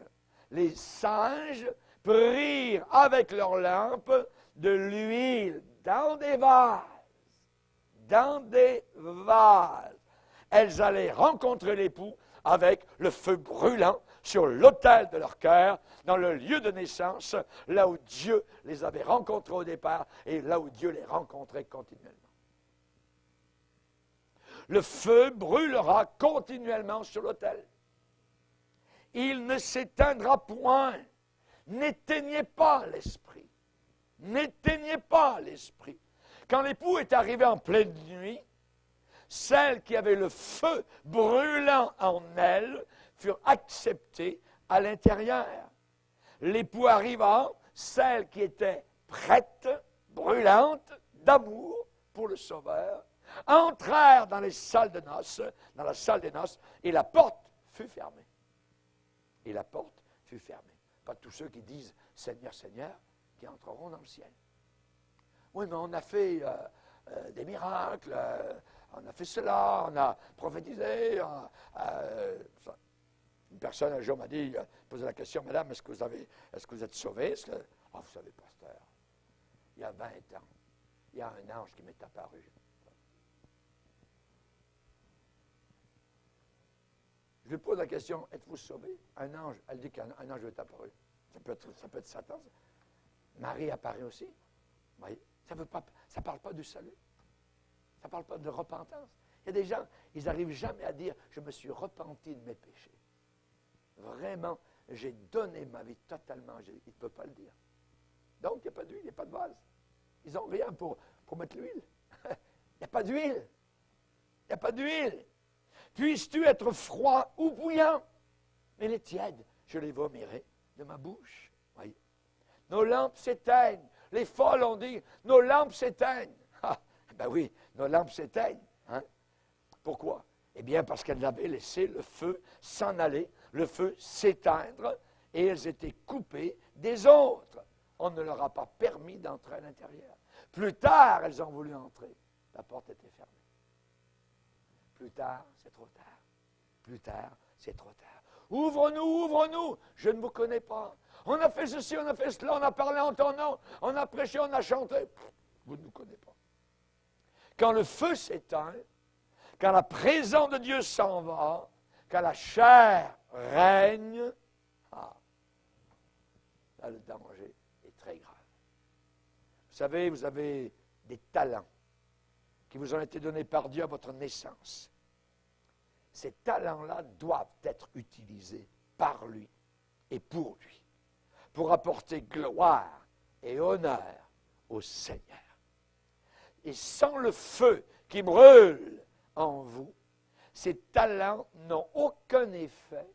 Les sages prirent avec leurs lampes de l'huile dans des vases. Dans des vases. Elles allaient rencontrer l'époux avec le feu brûlant sur l'autel de leur cœur, dans le lieu de naissance, là où Dieu les avait rencontrés au départ et là où Dieu les rencontrait continuellement. Le feu brûlera continuellement sur l'autel. Il ne s'éteindra point. N'éteignez pas l'esprit. N'éteignez pas l'esprit. Quand l'époux est arrivé en pleine nuit, celles qui avaient le feu brûlant en elles furent acceptées à l'intérieur. L'époux arrivant, celles qui étaient prêtes, brûlantes d'amour pour le Sauveur, entrèrent dans les salles de noces, dans la salle des noces, et la porte fut fermée. Et la porte fut fermée. Pas tous ceux qui disent « Seigneur, Seigneur » qui entreront dans le ciel. Oui, mais on a fait des miracles, on a fait cela, on a prophétisé. Une personne un jour m'a dit, posé la question, « Madame, est-ce que vous êtes sauvée? » Ah, vous savez, pasteur, il y a 20 ans, il y a un ange qui m'est apparu. Je lui pose la question, êtes-vous sauvé? Un ange, elle dit qu'un ange est apparu. Ça peut être Satan. Ça. Marie apparaît aussi. Vous voyez? Ça ne parle pas du salut. Ça ne parle pas de repentance. Il y a des gens, ils n'arrivent jamais à dire, je me suis repenti de mes péchés. Vraiment, j'ai donné ma vie totalement. Ils ne peuvent pas le dire. Donc, il n'y a pas d'huile, il n'y a pas de vase. Ils n'ont rien pour mettre l'huile. Il n'y a pas d'huile. Il n'y a pas d'huile. Puisses-tu être froid ou bouillant? Mais les tièdes, je les vomirai de ma bouche. Voyez. Nos lampes s'éteignent. Les folles ont dit, nos lampes s'éteignent. Ah, ben oui, nos lampes s'éteignent. Hein? Pourquoi? Eh bien, parce qu'elles avaient laissé le feu s'en aller, le feu s'éteindre, et elles étaient coupées des autres. On ne leur a pas permis d'entrer à l'intérieur. Plus tard, elles ont voulu entrer. La porte était fermée. Plus tard, c'est trop tard. Plus tard, c'est trop tard. Ouvre-nous, ouvre-nous. Je ne vous connais pas. On a fait ceci, on a fait cela, on a parlé en ton nom, on a prêché, on a chanté. Vous ne nous connaissez pas. Quand le feu s'éteint, quand la présence de Dieu s'en va, quand la chair règne, là, le danger est très grave. Vous savez, vous avez des talents qui vous ont été donnés par Dieu à votre naissance. Ces talents-là doivent être utilisés par lui et pour lui, pour apporter gloire et honneur au Seigneur. Et sans le feu qui brûle en vous, ces talents n'ont aucun effet,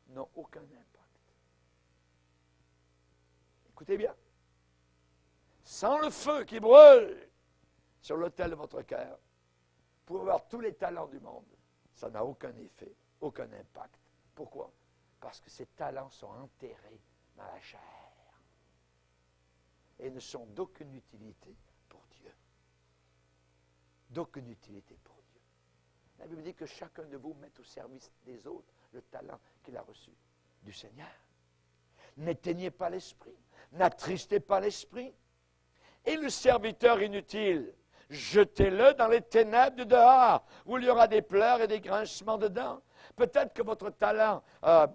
n'ont aucun impact. Écoutez bien. Sans le feu qui brûle sur l'autel de votre cœur, vous pouvez avoir tous les talents du monde. Ça n'a aucun effet, aucun impact. Pourquoi? Parce que ces talents sont enterrés dans la chair et ne sont d'aucune utilité pour Dieu. D'aucune utilité pour Dieu. La Bible dit que chacun de vous mette au service des autres le talent qu'il a reçu du Seigneur. N'éteignez pas l'esprit, n'attristez pas l'esprit. Et le serviteur inutile, jetez-le dans les ténèbres du dehors, où il y aura des pleurs et des grincements de dents. Peut-être que votre talent,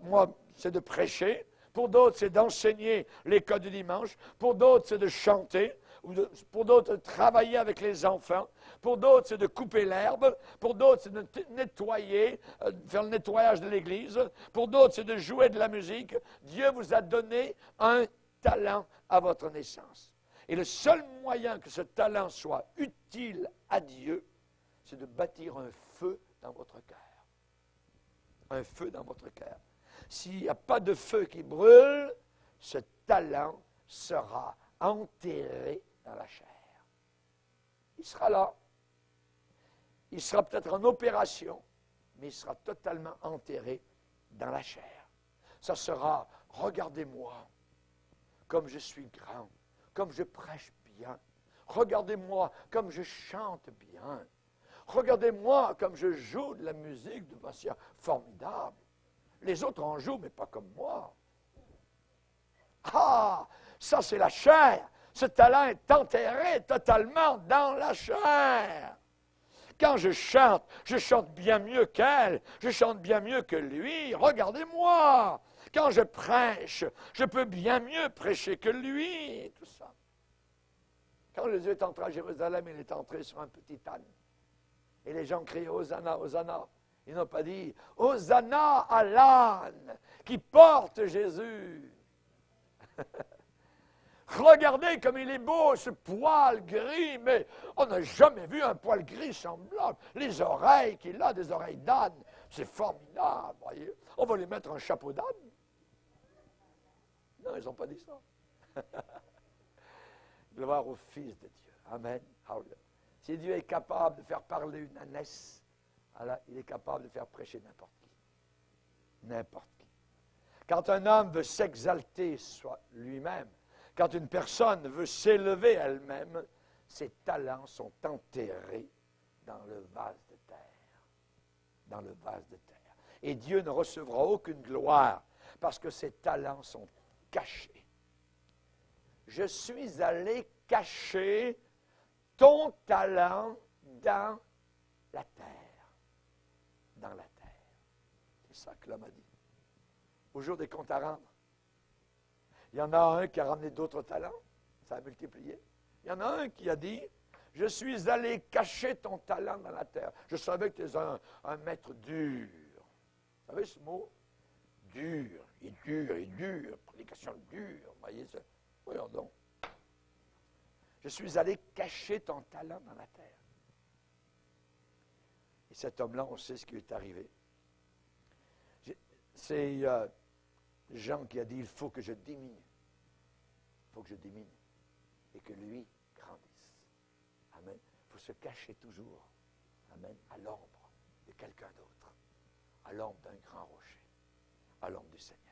moi, c'est de prêcher. Pour d'autres, c'est d'enseigner l'école du dimanche. Pour d'autres, c'est de chanter. Pour d'autres, de travailler avec les enfants. Pour d'autres, c'est de couper l'herbe. Pour d'autres, c'est de nettoyer, faire le nettoyage de l'église. Pour d'autres, c'est de jouer de la musique. Dieu vous a donné un talent à votre naissance. Et le seul moyen que ce talent soit utile à Dieu, c'est de bâtir un feu dans votre cœur. Un feu dans votre cœur. S'il n'y a pas de feu qui brûle, ce talent sera enterré dans la chair. Il sera là. Il sera peut-être en opération, mais il sera totalement enterré dans la chair. Ça sera, regardez-moi, comme je suis grand. Comme je prêche bien. Regardez-moi comme je chante bien. Regardez-moi comme je joue de la musique de façon formidable. Les autres en jouent, mais pas comme moi. Ah, ça c'est la chair. Ce talent est enterré totalement dans la chair. Quand je chante bien mieux qu'elle, je chante bien mieux que lui. Regardez-moi. Quand je prêche, je peux bien mieux prêcher que lui. Tout ça. Quand Jésus est entré à Jérusalem, il est entré sur un petit âne. Et les gens criaient « Hosanna, Hosanna ». Ils n'ont pas dit « Hosanna à l'âne qui porte Jésus ». Regardez comme il est beau, ce poil gris, mais on n'a jamais vu un poil gris semblable. Les oreilles qu'il a, des oreilles d'âne, c'est formidable, voyez. On va lui mettre un chapeau d'âne. Non, ils n'ont pas dit ça. Gloire au Fils de Dieu. Amen. Si Dieu est capable de faire parler une ânesse, alors il est capable de faire prêcher n'importe qui. N'importe qui. Quand un homme veut s'exalter soit lui-même, quand une personne veut s'élever elle-même, ses talents sont enterrés dans le vase de terre. Dans le vase de terre. Et Dieu ne recevra aucune gloire parce que ses talents sont cachés. Je suis allé cacher ton talent dans la terre. Dans la terre. C'est ça que l'homme a dit. Au jour des comptes à rendre, il y en a un qui a ramené d'autres talents. Ça a multiplié. Il y en a un qui a dit, je suis allé cacher ton talent dans la terre. Je savais que tu es un maître dur. Vous savez ce mot? Dur, et dur, et dur. Prédication dure. Vous voyez ça? Voyons donc. Je suis allé cacher ton talent dans la terre. Et cet homme-là, on sait ce qui lui est arrivé. C'est Jean qui a dit, il faut que je diminue. Il faut que je diminue. Et que lui grandisse. Amen. Il faut se cacher toujours. Amen. À l'ombre de quelqu'un d'autre. À l'ombre d'un grand rocher. À l'ombre du Seigneur.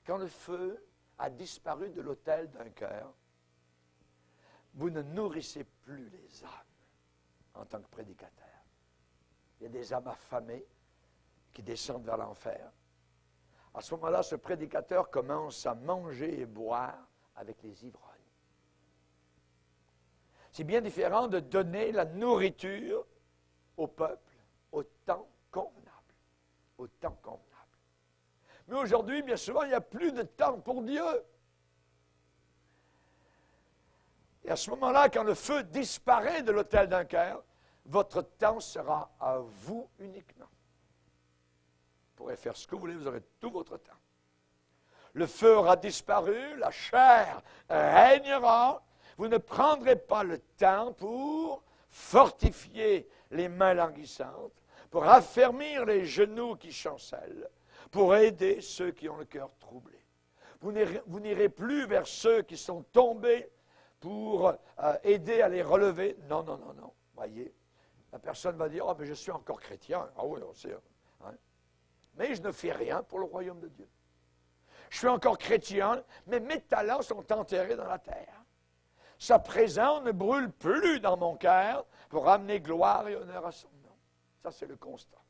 Quand le feu a disparu de l'autel d'un cœur, vous ne nourrissez plus les âmes en tant que prédicateur. il y a des âmes affamées qui descendent vers l'enfer. À ce moment-là, ce prédicateur commence à manger et boire avec les ivrognes. C'est bien différent de donner la nourriture au peuple au temps convenable. Au temps convenable. Mais aujourd'hui, bien souvent, il n'y a plus de temps pour Dieu. Et à ce moment-là, quand le feu disparaît de l'autel d'un cœur, votre temps sera à vous uniquement. Vous pourrez faire ce que vous voulez, vous aurez tout votre temps. Le feu aura disparu, la chair régnera. Vous ne prendrez pas le temps pour fortifier les mains languissantes, pour affermir les genoux qui chancellent, pour aider ceux qui ont le cœur troublé. Vous n'irez plus vers ceux qui sont tombés pour aider à les relever. Non, non, non, non. Voyez, la personne va dire, « Ah, mais je suis encore chrétien. » Ah oui, on sait. Hein? Mais je ne fais rien pour le royaume de Dieu. Je suis encore chrétien, mais mes talents sont enterrés dans la terre. Sa présence ne brûle plus dans mon cœur pour amener gloire et honneur à son nom. Ça, c'est le constat.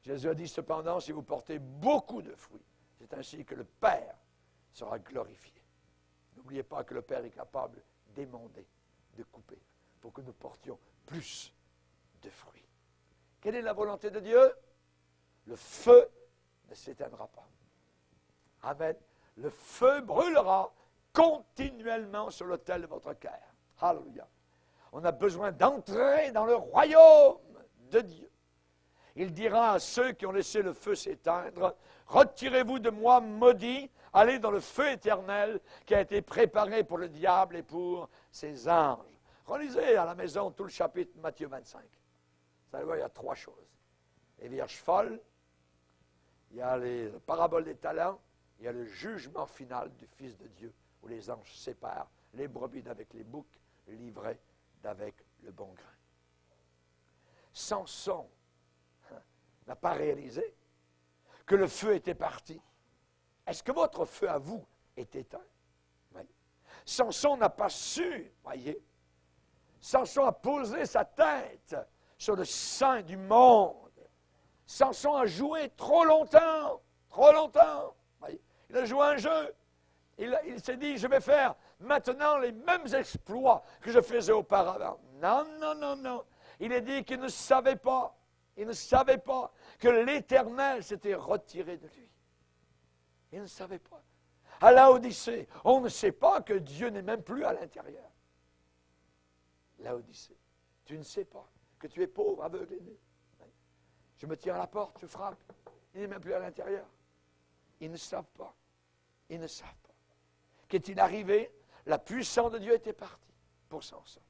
Jésus a dit cependant, si vous portez beaucoup de fruits, c'est ainsi que le Père sera glorifié. N'oubliez pas que le Père est capable d'émonder, de couper, pour que nous portions plus de fruits. Quelle est la volonté de Dieu? Le feu ne s'éteindra pas. Amen. Le feu brûlera continuellement sur l'autel de votre cœur. Alléluia. On a besoin d'entrer dans le royaume de Dieu. Il dira à ceux qui ont laissé le feu s'éteindre, « Retirez-vous de moi, maudits, allez dans le feu éternel qui a été préparé pour le diable et pour ses anges. » Relisez à la maison tout le chapitre de Matthieu 25. Vous allez voir, il y a 3 choses. Les vierges folles, il y a les paraboles des talents, il y a le jugement final du Fils de Dieu, où les anges séparent les brebis d'avec les boucs, livrés d'avec le bon grain. Samson n'a pas réalisé que le feu était parti. Est-ce que votre feu à vous est éteint? Oui. Samson n'a pas su, voyez. Samson a posé sa tête sur le sein du monde. Samson a joué trop longtemps, trop longtemps. Voyez. Il a joué un jeu. Il s'est dit, je vais faire maintenant les mêmes exploits que je faisais auparavant. Non, non, non, non. Il a dit qu'il ne savait pas. Il ne savait pas que l'Éternel s'était retiré de lui. Il ne savait pas. À Laodicée, on ne sait pas que Dieu n'est même plus à l'intérieur. Laodicée, tu ne sais pas que tu es pauvre, aveugle et nu. Je me tiens à la porte, je frappe. Il n'est même plus à l'intérieur. Ils ne savent pas. Ils ne savent pas. Qu'est-il arrivé? La puissance de Dieu était partie pour Samson.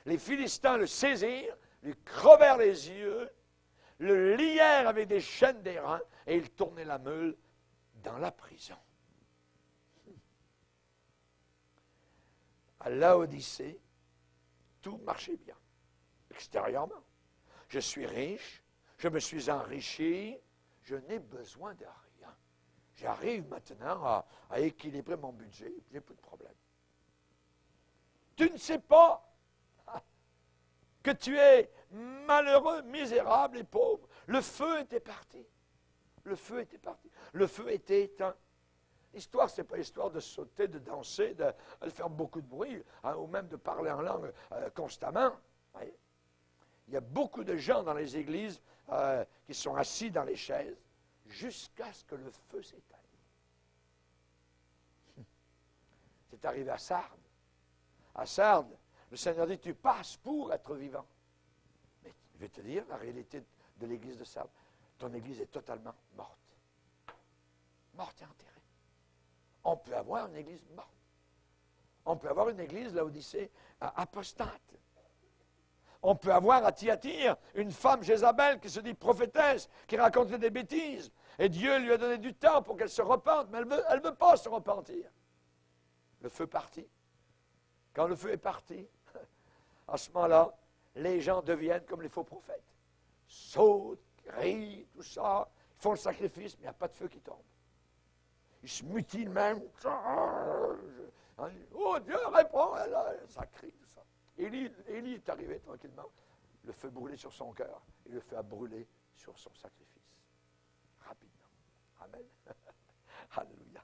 Les Philistins le saisirent, lui crevèrent les yeux, le lièrent avec des chaînes d'airain et ils tournaient la meule dans la prison. À Laodicée, tout marchait bien, extérieurement. Je suis riche, je me suis enrichi, je n'ai besoin de rien. J'arrive maintenant à équilibrer mon budget, je n'ai plus de problème. Tu ne sais pas que tu es malheureux, misérable et pauvre. Le feu était parti. Le feu était parti. Le feu était éteint. L'histoire, ce n'est pas l'histoire de sauter, de danser, de faire beaucoup de bruit, hein, ou même de parler en langue constamment. Voyez? Il y a beaucoup de gens dans les églises qui sont assis dans les chaises jusqu'à ce que le feu s'éteigne. C'est arrivé à Sardes. À Sardes, le Seigneur dit, tu passes pour être vivant. Mais je vais te dire la réalité de l'église de Sardes. Ton église est totalement morte. Morte et enterrée. On peut avoir une église morte. On peut avoir une église, Laodicée, apostate. On peut avoir à Thyatire une femme Jézabel qui se dit prophétesse, qui racontait des bêtises. Et Dieu lui a donné du temps pour qu'elle se repente, mais elle ne veut pas se repentir. Le feu partit. Quand le feu est parti, à ce moment-là, les gens deviennent comme les faux prophètes. Sautent, rient, tout ça. Ils font le sacrifice, mais il n'y a pas de feu qui tombe. Ils se mutilent même. Oh, Dieu répond, ça crie, tout ça. Élie est arrivé tranquillement. le feu brûlait sur son cœur et le feu a brûlé sur son sacrifice. Rapidement. Amen. Alléluia.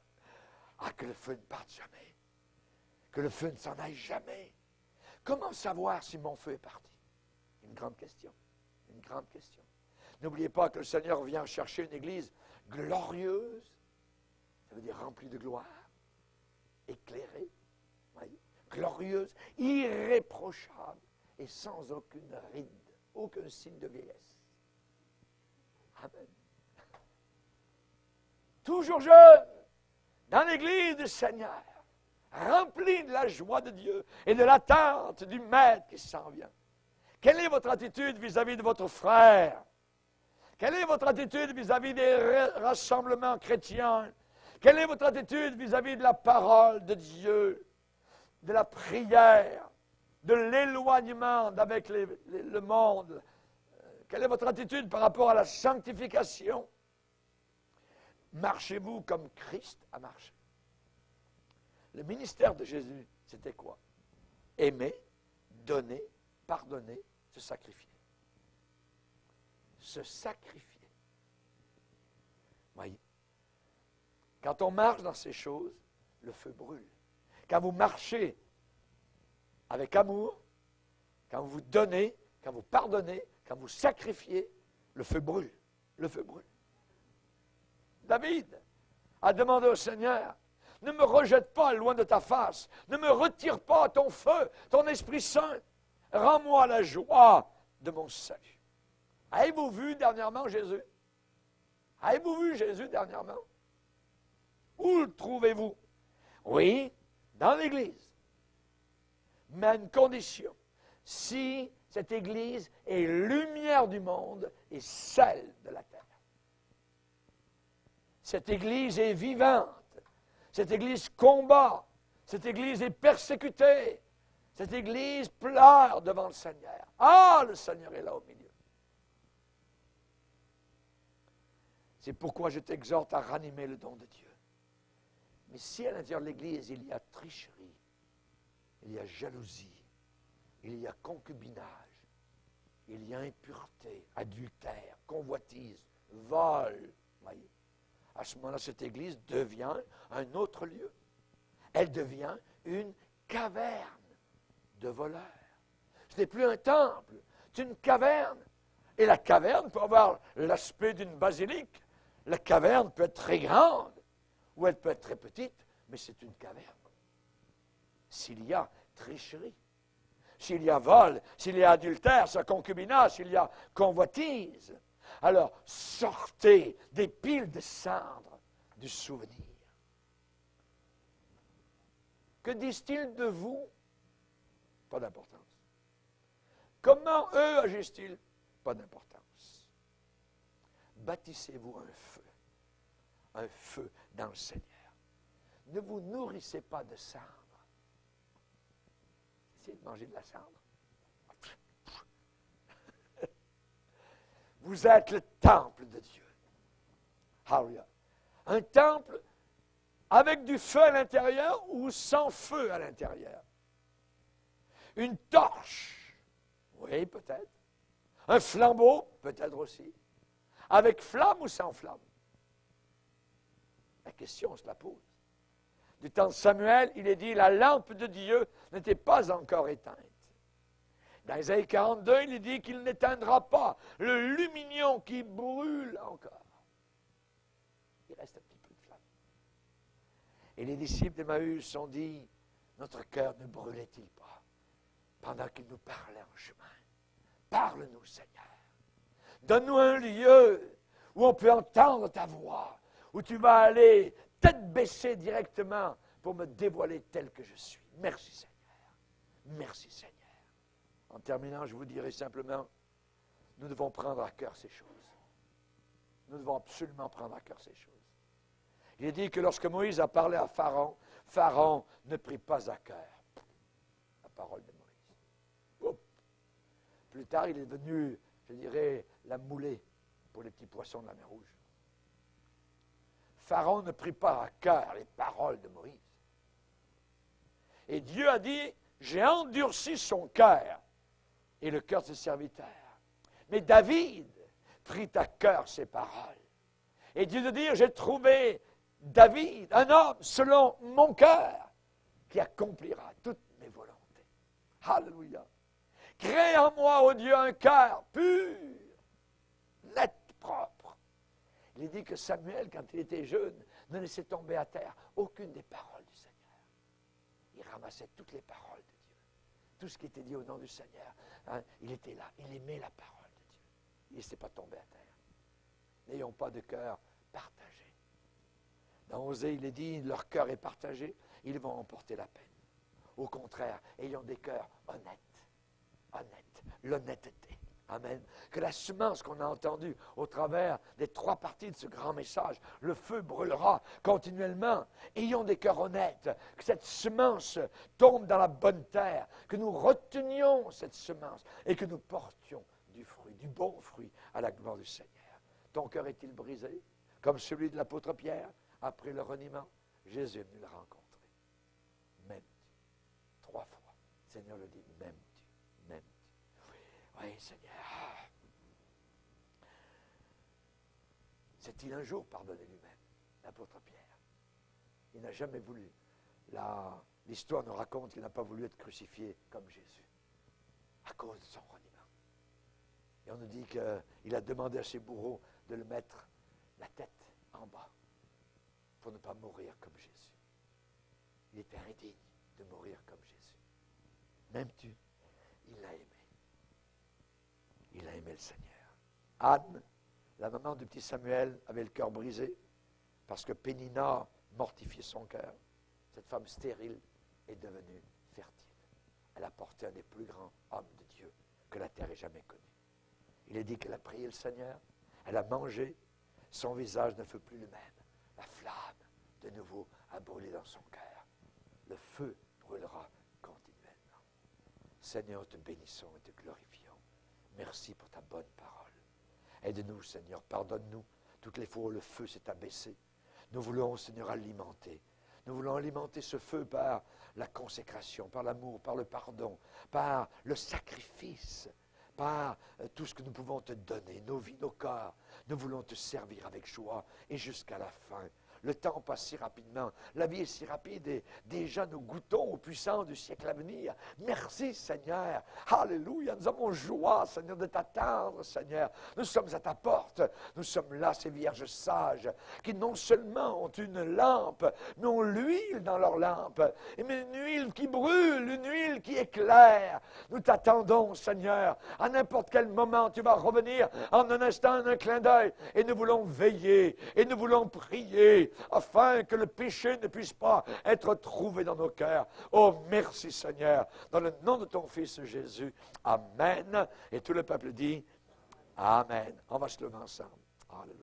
Ah, que le feu ne parte jamais. Que le feu ne s'en aille jamais. Comment savoir si mon feu est parti? Une grande question. Une grande question. N'oubliez pas que le Seigneur vient chercher une église glorieuse. Ça veut dire remplie de gloire, éclairée, voyez, glorieuse, irréprochable et sans aucune ride, aucun signe de vieillesse. Amen. Toujours jeune, dans l'église du Seigneur, rempli de la joie de Dieu et de l'attente du Maître qui s'en vient. Quelle est votre attitude vis-à-vis de votre frère? Quelle est votre attitude vis-à-vis des rassemblements chrétiens? Quelle est votre attitude vis-à-vis de la parole de Dieu, de la prière, de l'éloignement d'avec le monde? Quelle est votre attitude par rapport à la sanctification? Marchez-vous comme Christ a marché? Le ministère de Jésus, c'était quoi? Aimer, donner, pardonner, se sacrifier. Se sacrifier. Voyez. Quand on marche dans ces choses, le feu brûle. Quand vous marchez avec amour, quand vous donnez, quand vous pardonnez, quand vous sacrifiez, le feu brûle. Le feu brûle. David a demandé au Seigneur, ne me rejette pas loin de ta face, ne me retire pas ton feu, ton Esprit Saint, rends-moi la joie de mon salut. Avez-vous vu dernièrement Jésus? Avez-vous vu Jésus dernièrement? Où le trouvez-vous? Oui, dans l'Église. Mais à une condition. Si cette Église est lumière du monde et sel de la terre. Cette Église est vivante. Cette Église combat. Cette Église est persécutée. Cette Église pleure devant le Seigneur. Ah, le Seigneur est là au milieu. C'est pourquoi je t'exhorte à ranimer le don de Dieu. Mais si à l'intérieur de l'Église, il y a tricherie, il y a jalousie, il y a concubinage, il y a impureté, adultère, convoitise, vol, voyez, à ce moment-là, cette Église devient un autre lieu. Elle devient une caverne de voleurs. Ce n'est plus un temple, c'est une caverne. Et la caverne peut avoir l'aspect d'une basilique. La caverne peut être très grande, ou elle peut être très petite, mais c'est une caverne. S'il y a tricherie, s'il y a vol, s'il y a adultère, s'il y a concubinage, s'il y a convoitise, alors sortez des piles de cendres du souvenir. Que disent-ils de vous? Pas d'importance. Comment eux agissent-ils? Pas d'importance. Bâtissez-vous un feu dans le Seigneur. Ne vous nourrissez pas de cendre. Essayez de manger de la cendre. Vous êtes le temple de Dieu. Alléluia. Un temple avec du feu à l'intérieur ou sans feu à l'intérieur. Une torche, oui, peut-être. Un flambeau, peut-être aussi. Avec flamme ou sans flamme? La question, on se la pose. Du temps de Samuel, il est dit, la lampe de Dieu n'était pas encore éteinte. Dans Isaïe 42, il est dit qu'il n'éteindra pas le lumignon qui brûle encore. Il reste un petit peu de flamme. Et les disciples d'Emmaüs ont dit, notre cœur ne brûlait-il pas pendant qu'il nous parlait en chemin? Parle-nous, Seigneur. Donne-nous un lieu où on peut entendre ta voix, où tu vas aller tête baissée directement pour me dévoiler tel que je suis. Merci, Seigneur. Merci, Seigneur. En terminant, je vous dirai simplement, nous devons prendre à cœur ces choses. Nous devons absolument prendre à cœur ces choses. Il est dit que lorsque Moïse a parlé à Pharaon, Pharaon ne prit pas à cœur la parole de Moïse. Oups. Plus tard, il est devenu, je dirais, la moulée pour les petits poissons de la mer Rouge. Pharaon ne prit pas à cœur les paroles de Moïse. Et Dieu a dit, j'ai endurci son cœur. et le cœur de ses serviteurs. Mais David prit à cœur ces paroles. Et Dieu de dire, j'ai trouvé David, un homme selon mon cœur, qui accomplira toutes mes volontés. Alléluia. Crée en moi, ô Dieu, un cœur pur, net, propre. Il est dit que Samuel, quand il était jeune, ne laissait tomber à terre aucune des paroles du Seigneur. Il ramassait toutes les paroles de Dieu. Tout ce qui était dit au nom du Seigneur. Hein, il était là. Il aimait la parole de Dieu. Il ne laissait pas tomber à terre. N'ayons pas de cœur partagé. Dans Osée, il est dit, leur cœur est partagé, ils vont emporter la peine. Au contraire, ayons des cœurs honnêtes. Honnêtes. L'honnêteté. Amen. Que la semence qu'on a entendue au travers des 3 parties de ce grand message, le feu brûlera continuellement. Ayons des cœurs honnêtes. Que cette semence tombe dans la bonne terre. Que nous retenions cette semence et que nous portions du fruit, du bon fruit à la gloire du Seigneur. Ton cœur est-il brisé, comme celui de l'apôtre Pierre, après le reniement? Jésus est venu le rencontrer. M'aimes-tu? 3 fois. Le Seigneur le dit, m'aimes-tu? M'aimes-tu? Oui, Seigneur. S'est-il un jour pardonné lui-même, l'apôtre Pierre? Il n'a jamais voulu. L'histoire nous raconte qu'il n'a pas voulu être crucifié comme Jésus, à cause de son reniement. Et on nous dit qu'il a demandé à ses bourreaux de le mettre la tête en bas pour ne pas mourir comme Jésus. Il était indigne de mourir comme Jésus. M'aimes-tu? Il l'a aimé. Il a aimé le Seigneur. Anne, la maman du petit Samuel, avait le cœur brisé parce que Pénina mortifiait son cœur. Cette femme stérile est devenue fertile. Elle a porté un des plus grands hommes de Dieu que la terre ait jamais connu. Il est dit qu'elle a prié le Seigneur, elle a mangé, son visage ne fut plus le même. La flamme, de nouveau, a brûlé dans son cœur. Le feu brûlera continuellement. Seigneur, te bénissons et te glorifions. Merci pour ta bonne parole. Aide-nous, Seigneur, pardonne-nous toutes les fois où le feu s'est abaissé. Nous voulons, Seigneur, alimenter. Nous voulons alimenter ce feu par la consécration, par l'amour, par le pardon, par le sacrifice, par tout ce que nous pouvons te donner, nos vies, nos corps. Nous voulons te servir avec joie et jusqu'à la fin. Le temps passe si rapidement, la vie est si rapide et déjà nous goûtons aux puissances du siècle à venir. Merci Seigneur, alléluia, nous avons joie Seigneur de t'attendre Seigneur. Nous sommes à ta porte, nous sommes là ces vierges sages qui non seulement ont une lampe, mais ont l'huile dans leur lampe, mais une huile qui brûle, une huile qui éclaire. Nous t'attendons Seigneur, à n'importe quel moment tu vas revenir en un instant, en un clin d'œil et nous voulons veiller et nous voulons prier afin que le péché ne puisse pas être trouvé dans nos cœurs. Oh, merci Seigneur, dans le nom de ton Fils Jésus. Amen. Et tout le peuple dit Amen. On va se lever ensemble.